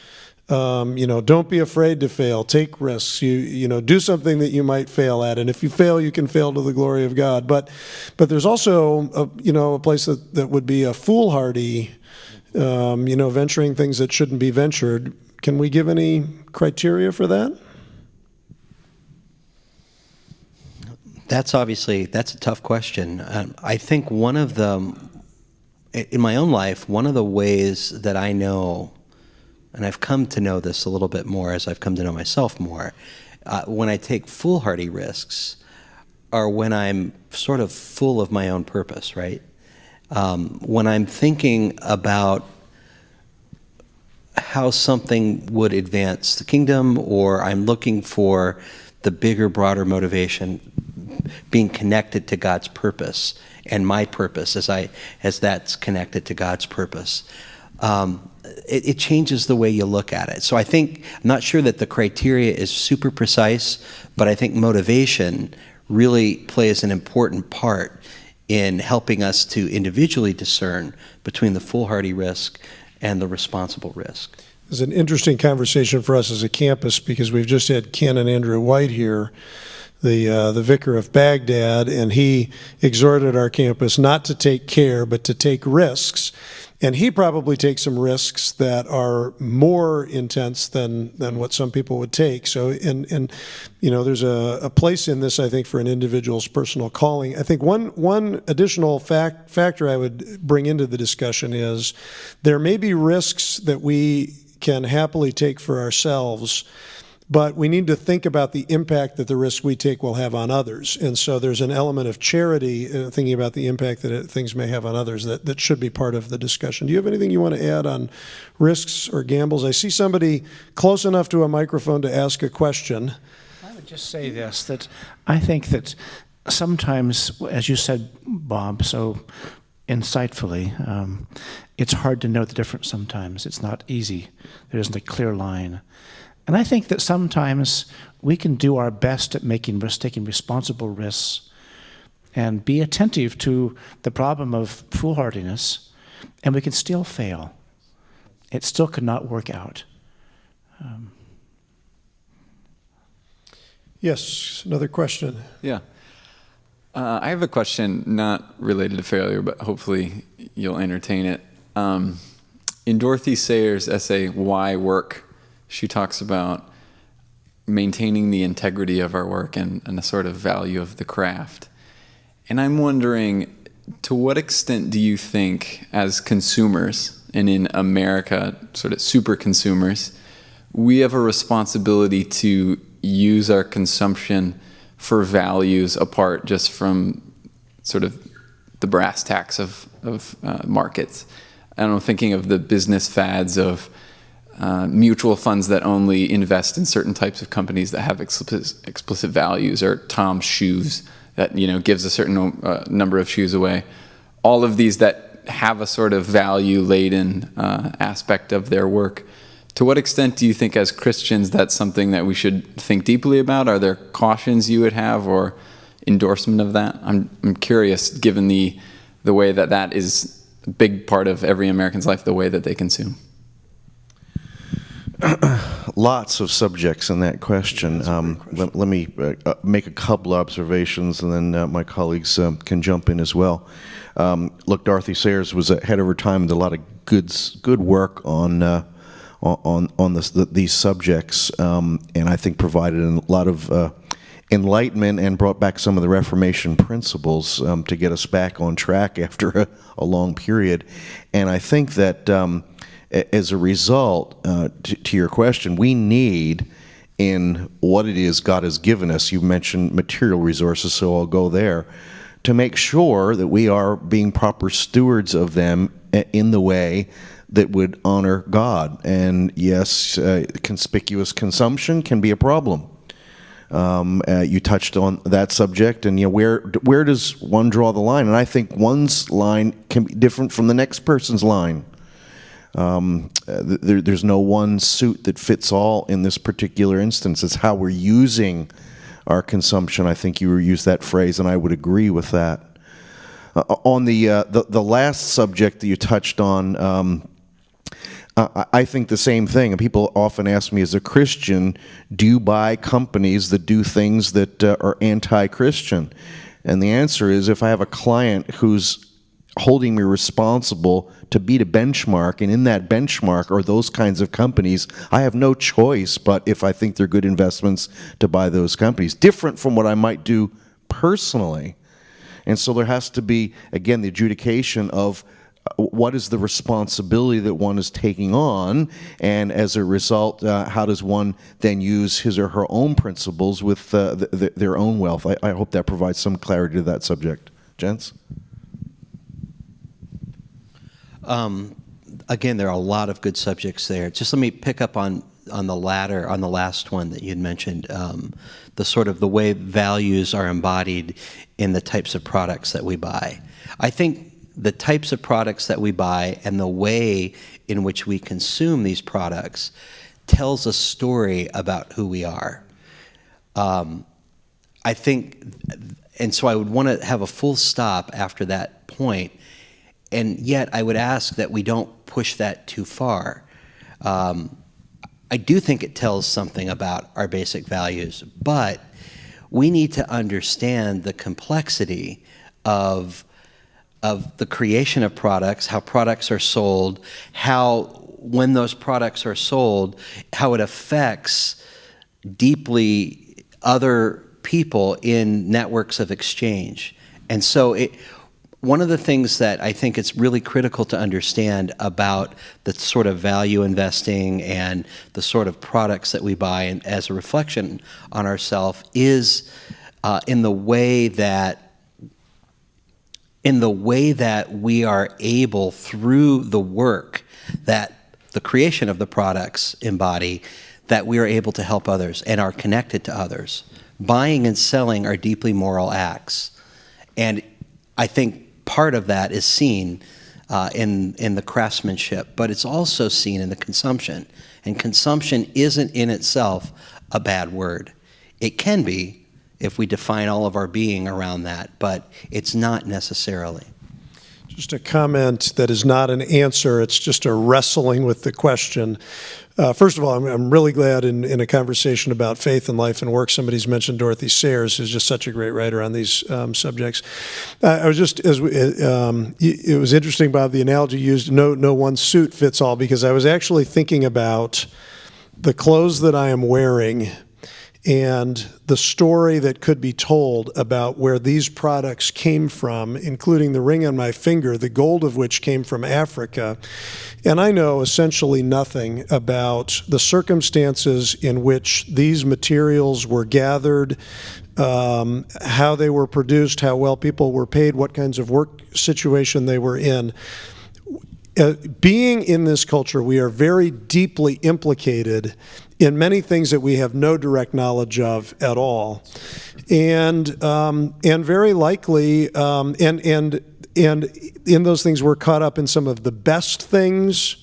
don't be afraid to fail. Take risks. Do something that you might fail at, and if you fail, you can fail to the glory of God. But there's also a place that would be a foolhardy, venturing things that shouldn't be ventured. Can we give any criteria for that? That's a tough question. I think in my own life, one of the ways that I know, and I've come to know this a little bit more as I've come to know myself more, when I take foolhardy risks are when I'm sort of full of my own purpose, right? When I'm thinking about how something would advance the kingdom, or I'm looking for the bigger, broader motivation, being connected to God's purpose and my purpose as that's connected to God's purpose. It changes the way you look at it. So I'm not sure that the criteria is super precise, but I think motivation really plays an important part in helping us to individually discern between the foolhardy risk and the responsible risk. It's an interesting conversation for us as a campus because we've just had Ken and Andrew White here, the vicar of Baghdad, and he exhorted our campus not to take care, but to take risks. And he probably takes some risks that are more intense than what some people would take. So, and there's a place in this, I think, for an individual's personal calling. I think one additional factor I would bring into the discussion is there may be risks that we can happily take for ourselves, but we need to think about the impact that the risk we take will have on others. And so there's an element of charity thinking about the impact that things may have on others that should be part of the discussion. Do you have anything you want to add on risks or gambles? I see somebody close enough to a microphone to ask a question. I would just say this, that I think that sometimes, as you said, Bob, so insightfully, it's hard to know the difference sometimes. It's not easy. There isn't a clear line. And I think that sometimes we can do our best at taking responsible risks and be attentive to the problem of foolhardiness, and we can still fail. It still could not work out. Yes, another question. Yeah. I have a question not related to failure, but hopefully you'll entertain it. In Dorothy Sayers' essay, Why Work?, she talks about maintaining the integrity of our work and the sort of value of the craft. And I'm wondering, to what extent do you think, as consumers, and in America, sort of super consumers, we have a responsibility to use our consumption for values apart just from sort of the brass tacks of markets? I don't know, thinking of the business fads of mutual funds that only invest in certain types of companies that have explicit values, or Tom's shoes that gives a certain number of shoes away. All of these that have a sort of value-laden aspect of their work. To what extent do you think as Christians that's something that we should think deeply about? Are there cautions you would have or endorsement of that? I'm curious, given the way that is a big part of every American's life, the way that they consume. Lots of subjects in that question. Let me make a couple observations, and then my colleagues can jump in as well. Look, Dorothy Sayers was ahead of her time and did a lot of good work on these subjects, and I think provided a lot of enlightenment and brought back some of the Reformation principles to get us back on track after a long period. And I think that as a result, to your question, we need in what it is God has given us, you mentioned material resources, so I'll go there, to make sure that we are being proper stewards of them in the way that would honor God. And yes, conspicuous consumption can be a problem. You touched on that subject, and where does one draw the line? And I think one's line can be different from the next person's line. There's no one suit that fits all in this particular instance. It's how we're using our consumption. I think you used that phrase, and I would agree with that. On the last subject that you touched on, I think the same thing. And people often ask me, as a Christian, do you buy companies that do things that are anti-Christian? And the answer is, if I have a client who's holding me responsible to beat a benchmark, and in that benchmark are those kinds of companies, I have no choice but, if I think they're good investments, to buy those companies. Different from what I might do personally. And so there has to be, again, the adjudication of what is the responsibility that one is taking on, and as a result, how does one then use his or her own principles with their own wealth? I hope that provides some clarity to that subject. Gents? Again, there are a lot of good subjects there. Just let me pick up on the last one that you had mentioned, the sort of the way values are embodied in the types of products that we buy. I think the types of products that we buy and the way in which we consume these products tells a story about who we are. I think, and so I would want to have a full stop after that point, and yet I would ask that we don't push that too far. I do think it tells something about our basic values, but we need to understand the complexity of the creation of products, how products are sold, how, when those products are sold, how it affects deeply other people in networks of exchange. And so one of the things that I think it's really critical to understand about the sort of value investing and the sort of products that we buy, and as a reflection on ourselves, is in the way that we are able, through the work that the creation of the products embody, that we are able to help others and are connected to others. Buying and selling are deeply moral acts. And I think part of that is seen in the craftsmanship, but it's also seen in the consumption. And consumption isn't in itself a bad word. It can be, if we define all of our being around that, but it's not necessarily. Just a comment that is not an answer, it's just a wrestling with the question. First of all, I'm really glad in a conversation about faith and life and work, somebody's mentioned Dorothy Sayers, who's just such a great writer on these subjects. I was just, it was interesting, Bob, the analogy used, no one suit fits all, because I was actually thinking about the clothes that I am wearing and the story that could be told about where these products came from, including the ring on my finger, the gold of which came from Africa. And I know essentially nothing about the circumstances in which these materials were gathered, how they were produced, how well people were paid, what kinds of work situation they were in. Being in this culture, we are very deeply implicated in many things that we have no direct knowledge of at all. and very likely, and in those things, we're caught up in some of the best things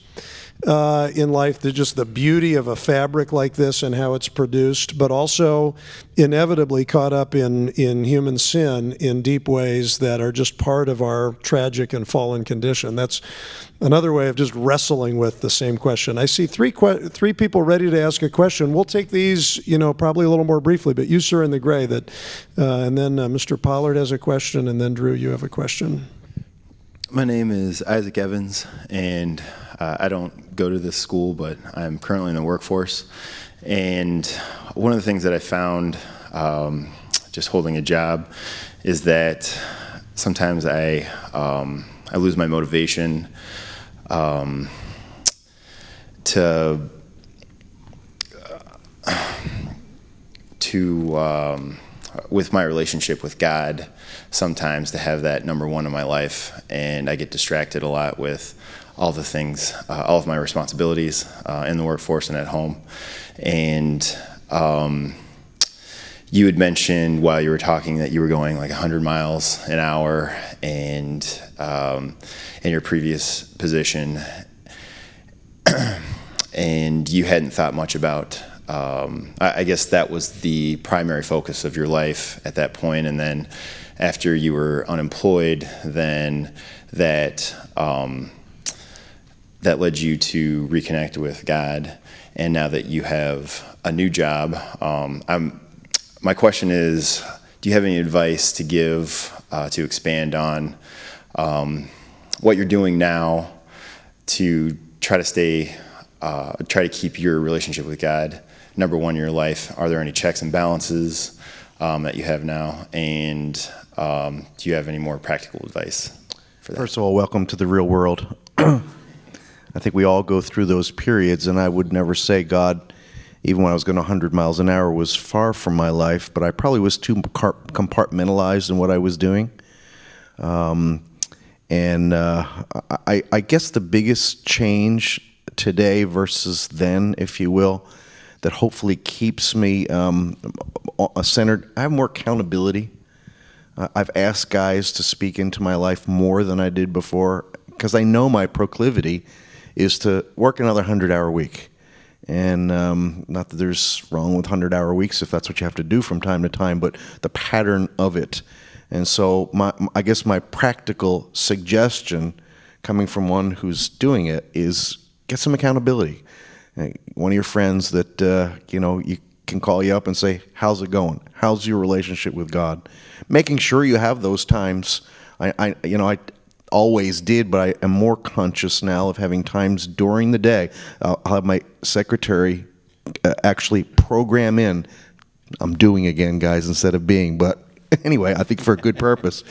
in life, just the beauty of a fabric like this and how it's produced, but also inevitably caught up in human sin in deep ways that are just part of our tragic and fallen condition. That's another way of just wrestling with the same question. I see three people ready to ask a question. We'll take these, probably a little more briefly, but you, sir, in the gray, and then Mr. Pollard has a question, and then Drew, you have a question. My name is Isaac Evans, and I don't go to this school, but I'm currently in the workforce. And one of the things that I found just holding a job is that sometimes I lose my motivation with my relationship with God, sometimes to have that number one in my life, and I get distracted a lot with all the things, all of my responsibilities in the workforce and at home. And you had mentioned while you were talking that you were going like 100 miles an hour, and in your previous position, and you hadn't thought much about, I guess that was the primary focus of your life at that point, and then after you were unemployed, then that led you to reconnect with God. And now that you have a new job, my question is, do you have any advice to give to expand on what you're doing now to try to keep your relationship with God number one in your life? Are there any checks and balances that you have now? And do you have any more practical advice for that? First of all, welcome to the real world. I think we all go through those periods, and I would never say God, even when I was going 100 miles an hour, was far from my life, but I probably was too compartmentalized in what I was doing. I guess the biggest change today versus then, if you will, that hopefully keeps me centered, I have more accountability. I've asked guys to speak into my life more than I did before, because I know my proclivity is to work another 100-hour week. And not that there's wrong with 100-hour weeks if that's what you have to do from time to time, but the pattern of it. And so I guess my practical suggestion, coming from one who's doing it, is get some accountability. One of your friends that you can call you up and say, how's it going? How's your relationship with God? Making sure you have those times. I always did, but I am more conscious now of having times during the day. I'll have my secretary actually program in, I'm doing again, guys, instead of being, but anyway, I think for a good purpose.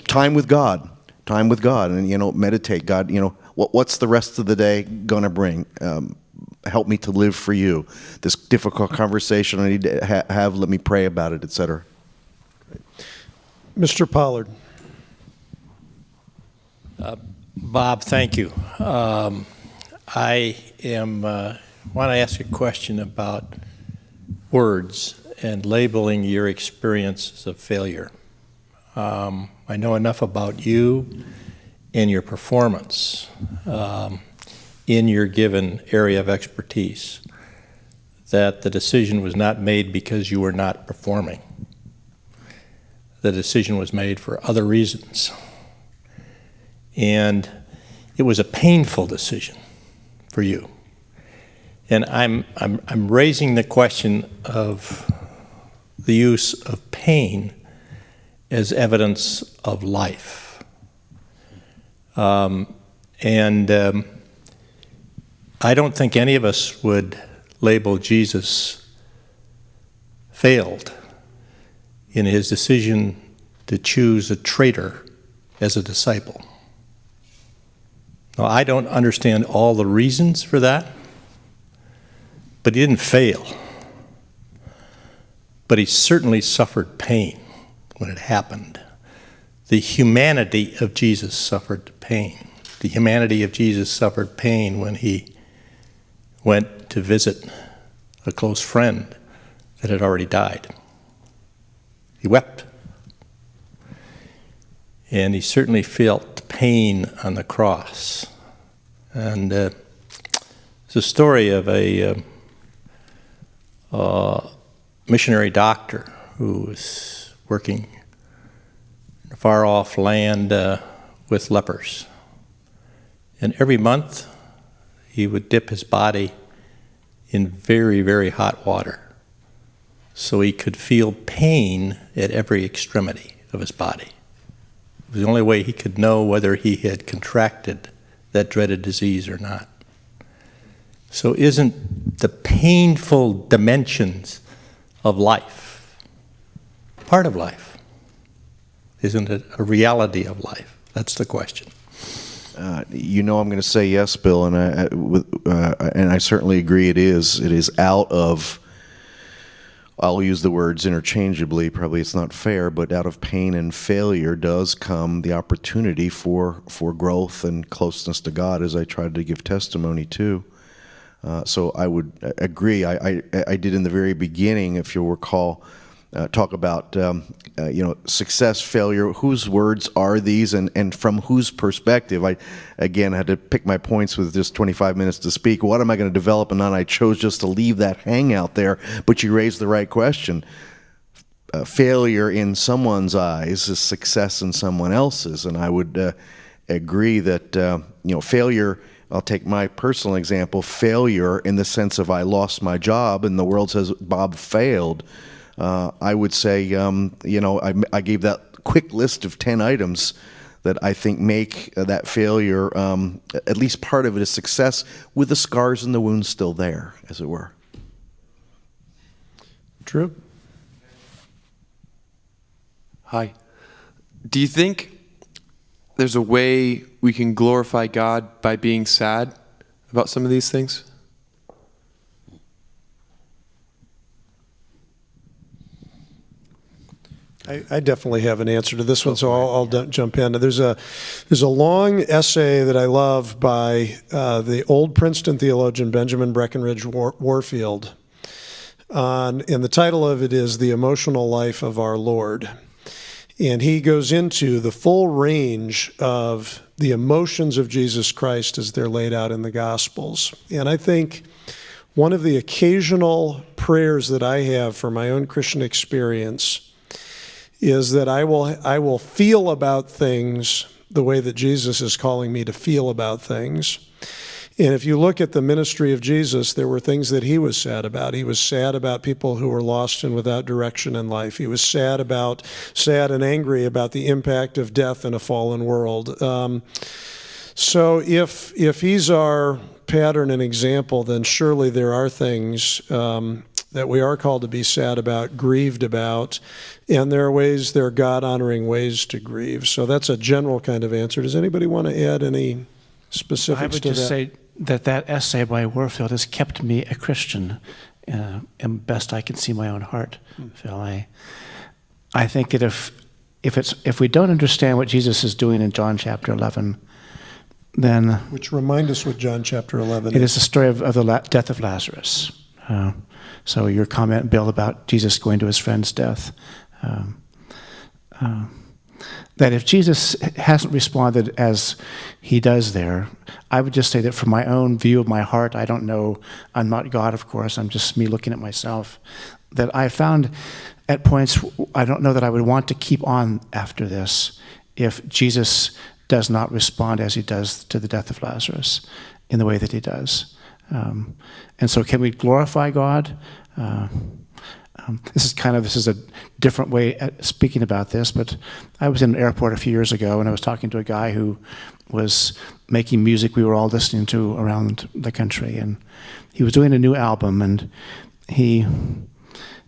Time with God, and meditate. God, what's the rest of the day gonna bring? Help me to live for you. This difficult conversation I need to have, let me pray about it, etc. Mr. Pollard. Bob, thank you. I want to ask a question about words and labeling your experiences of failure. I know enough about you and your performance in your given area of expertise that the decision was not made because you were not performing. The decision was made for other reasons. And it was a painful decision for you. And I'm raising the question of the use of pain as evidence of life. I don't think any of us would label Jesus failed in his decision to choose a traitor as a disciple. Now, I don't understand all the reasons for that, but he didn't fail. But he certainly suffered pain when it happened. The humanity of Jesus suffered pain. The humanity of Jesus suffered pain when he went to visit a close friend that had already died. He wept. And he certainly felt pain on the cross. And it's a story of a missionary doctor who was working in a far-off land with lepers. And every month, he would dip his body in very, very hot water so he could feel pain at every extremity of his body. It was the only way he could know whether he had contracted that dreaded disease or not. So isn't the painful dimensions of life part of life? Isn't it a reality of life? That's the question. You know I'm going to say yes, Bill, and I certainly agree it is. It is out of, I'll use the words interchangeably, probably it's not fair, but out of pain and failure does come the opportunity for growth and closeness to God, as I tried to give testimony to. So I would agree. I did in the very beginning, if you'll recall, talk about success, failure. Whose words are these, and from whose perspective? I again had to pick my points with just 25 minutes to speak. What am I going to develop? And then I chose just to leave that hang out there. But you raised the right question. Failure in someone's eyes is success in someone else's, and I would agree that failure. I'll take my personal example. Failure in the sense of I lost my job, and the world says Bob failed. I would say, I gave that quick list of 10 items that I think make that failure, at least part of it, a success, with the scars and the wounds still there, as it were. True. Hi. Do you think there's a way we can glorify God by being sad about some of these things? I definitely have an answer to this one, so I'll jump in. There's a long essay that I love by the old Princeton theologian Benjamin Breckinridge Warfield, and the title of it is "The Emotional Life of Our Lord." And he goes into the full range of the emotions of Jesus Christ as they're laid out in the Gospels. And I think one of the occasional prayers that I have for my own Christian experience is that I will feel about things the way that Jesus is calling me to feel about things. And if you look at the ministry of Jesus, there were things that he was sad about. He was sad about people who were lost and without direction in life. He was sad and angry about the impact of death in a fallen world. So if he's our pattern and example, then surely there are things that we are called to be sad about, grieved about, and there are God-honoring ways to grieve. So that's a general kind of answer. Does anybody want to add any specifics to that? I would just say that essay by Warfield has kept me a Christian, and best I can see my own heart, Phil. I think that if we don't understand what Jesus is doing in John chapter 11, then... Which remind us what John chapter 11 is. It is the story of the death of Lazarus. So your comment, Bill, about Jesus going to his friend's death, that if Jesus hasn't responded as he does there, I would just say that from my own view of my heart, I don't know, I'm not God, of course, I'm just me looking at myself, that I found at points, I don't know that I would want to keep on after this if Jesus does not respond as he does to the death of Lazarus in the way that he does. And so can we glorify God? This is a different way at speaking about this, but I was in an airport a few years ago and I was talking to a guy who was making music we were all listening to around the country, and he was doing a new album, and in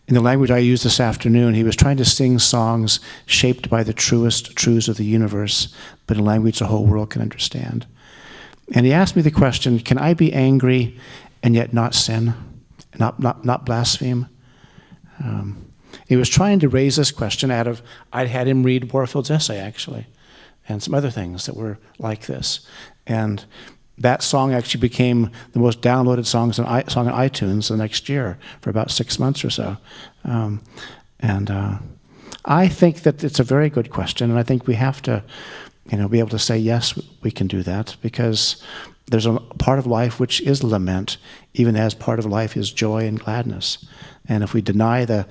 the language I used this afternoon, he was trying to sing songs shaped by the truest truths of the universe, but in language the whole world can understand. And he asked me the question, can I be angry and yet not sin, not blaspheme? He was trying to raise this question out of, I'd had him read Warfield's essay, actually, and some other things that were like this. And that song actually became the most downloaded song on iTunes the next year for about 6 months or so. I think that it's a very good question, and I think we have to, be able to say, yes, we can do that, because there's a part of life which is lament, even as part of life is joy and gladness. And if we deny the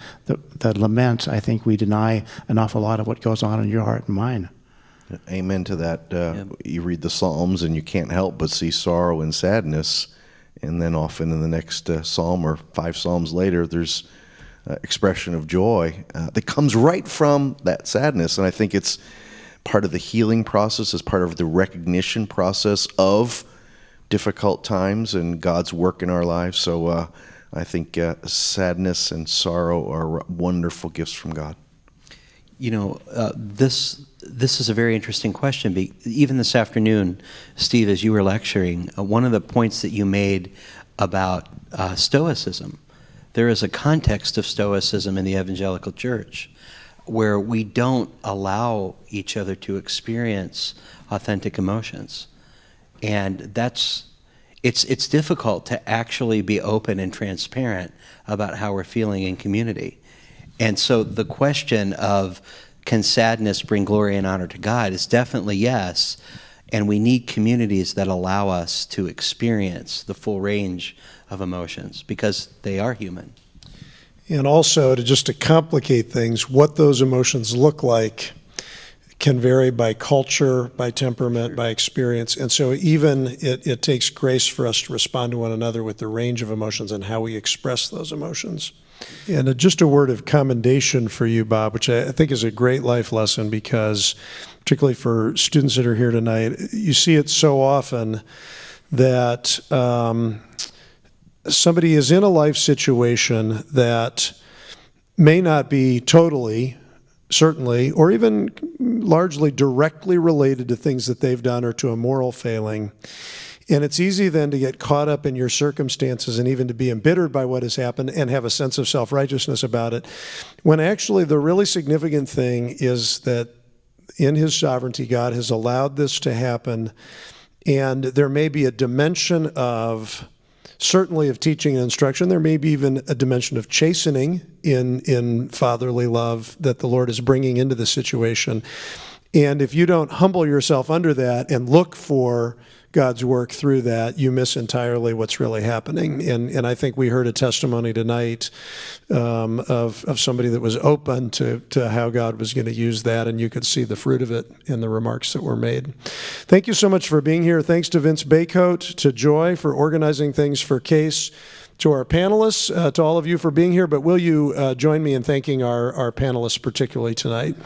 lament, I think we deny an awful lot of what goes on in your heart and mine. Amen to that. You read the Psalms and you can't help but see sorrow and sadness. And then often in the next psalm or 5 psalms later, there's expression of joy that comes right from that sadness. And I think it's part of the healing process, as part of the recognition process of difficult times and God's work in our lives. So I think sadness and sorrow are wonderful gifts from God. This is a very interesting question. Even this afternoon, Steve, as you were lecturing, one of the points that you made about Stoicism, there is a context of Stoicism in the evangelical church where we don't allow each other to experience authentic emotions. And it's difficult to actually be open and transparent about how we're feeling in community. And so the question of, can sadness bring glory and honor to God, is definitely yes. And we need communities that allow us to experience the full range of emotions, because they are human. And also, to complicate things, what those emotions look like can vary by culture, by temperament, by experience. And so even it takes grace for us to respond to one another with the range of emotions and how we express those emotions. And just a word of commendation for you, Bob, which I think is a great life lesson, because particularly for students that are here tonight, you see it so often that somebody is in a life situation that may not be totally, certainly, or even largely directly related to things that they've done or to a moral failing. And it's easy then to get caught up in your circumstances and even to be embittered by what has happened and have a sense of self-righteousness about it, when actually the really significant thing is that in His sovereignty, God has allowed this to happen, and there may be a dimension of, certainly of teaching and instruction, there may be even a dimension of chastening in fatherly love that the Lord is bringing into the situation. And if you don't humble yourself under that and look for God's work through that, you miss entirely what's really happening. And I think we heard a testimony tonight of somebody that was open to how God was going to use that, and you could see the fruit of it in the remarks that were made. Thank you so much for being here. Thanks to Vince Baycoat, to Joy for organizing things for Case, to our panelists, to all of you for being here. But will you join me in thanking our panelists particularly tonight?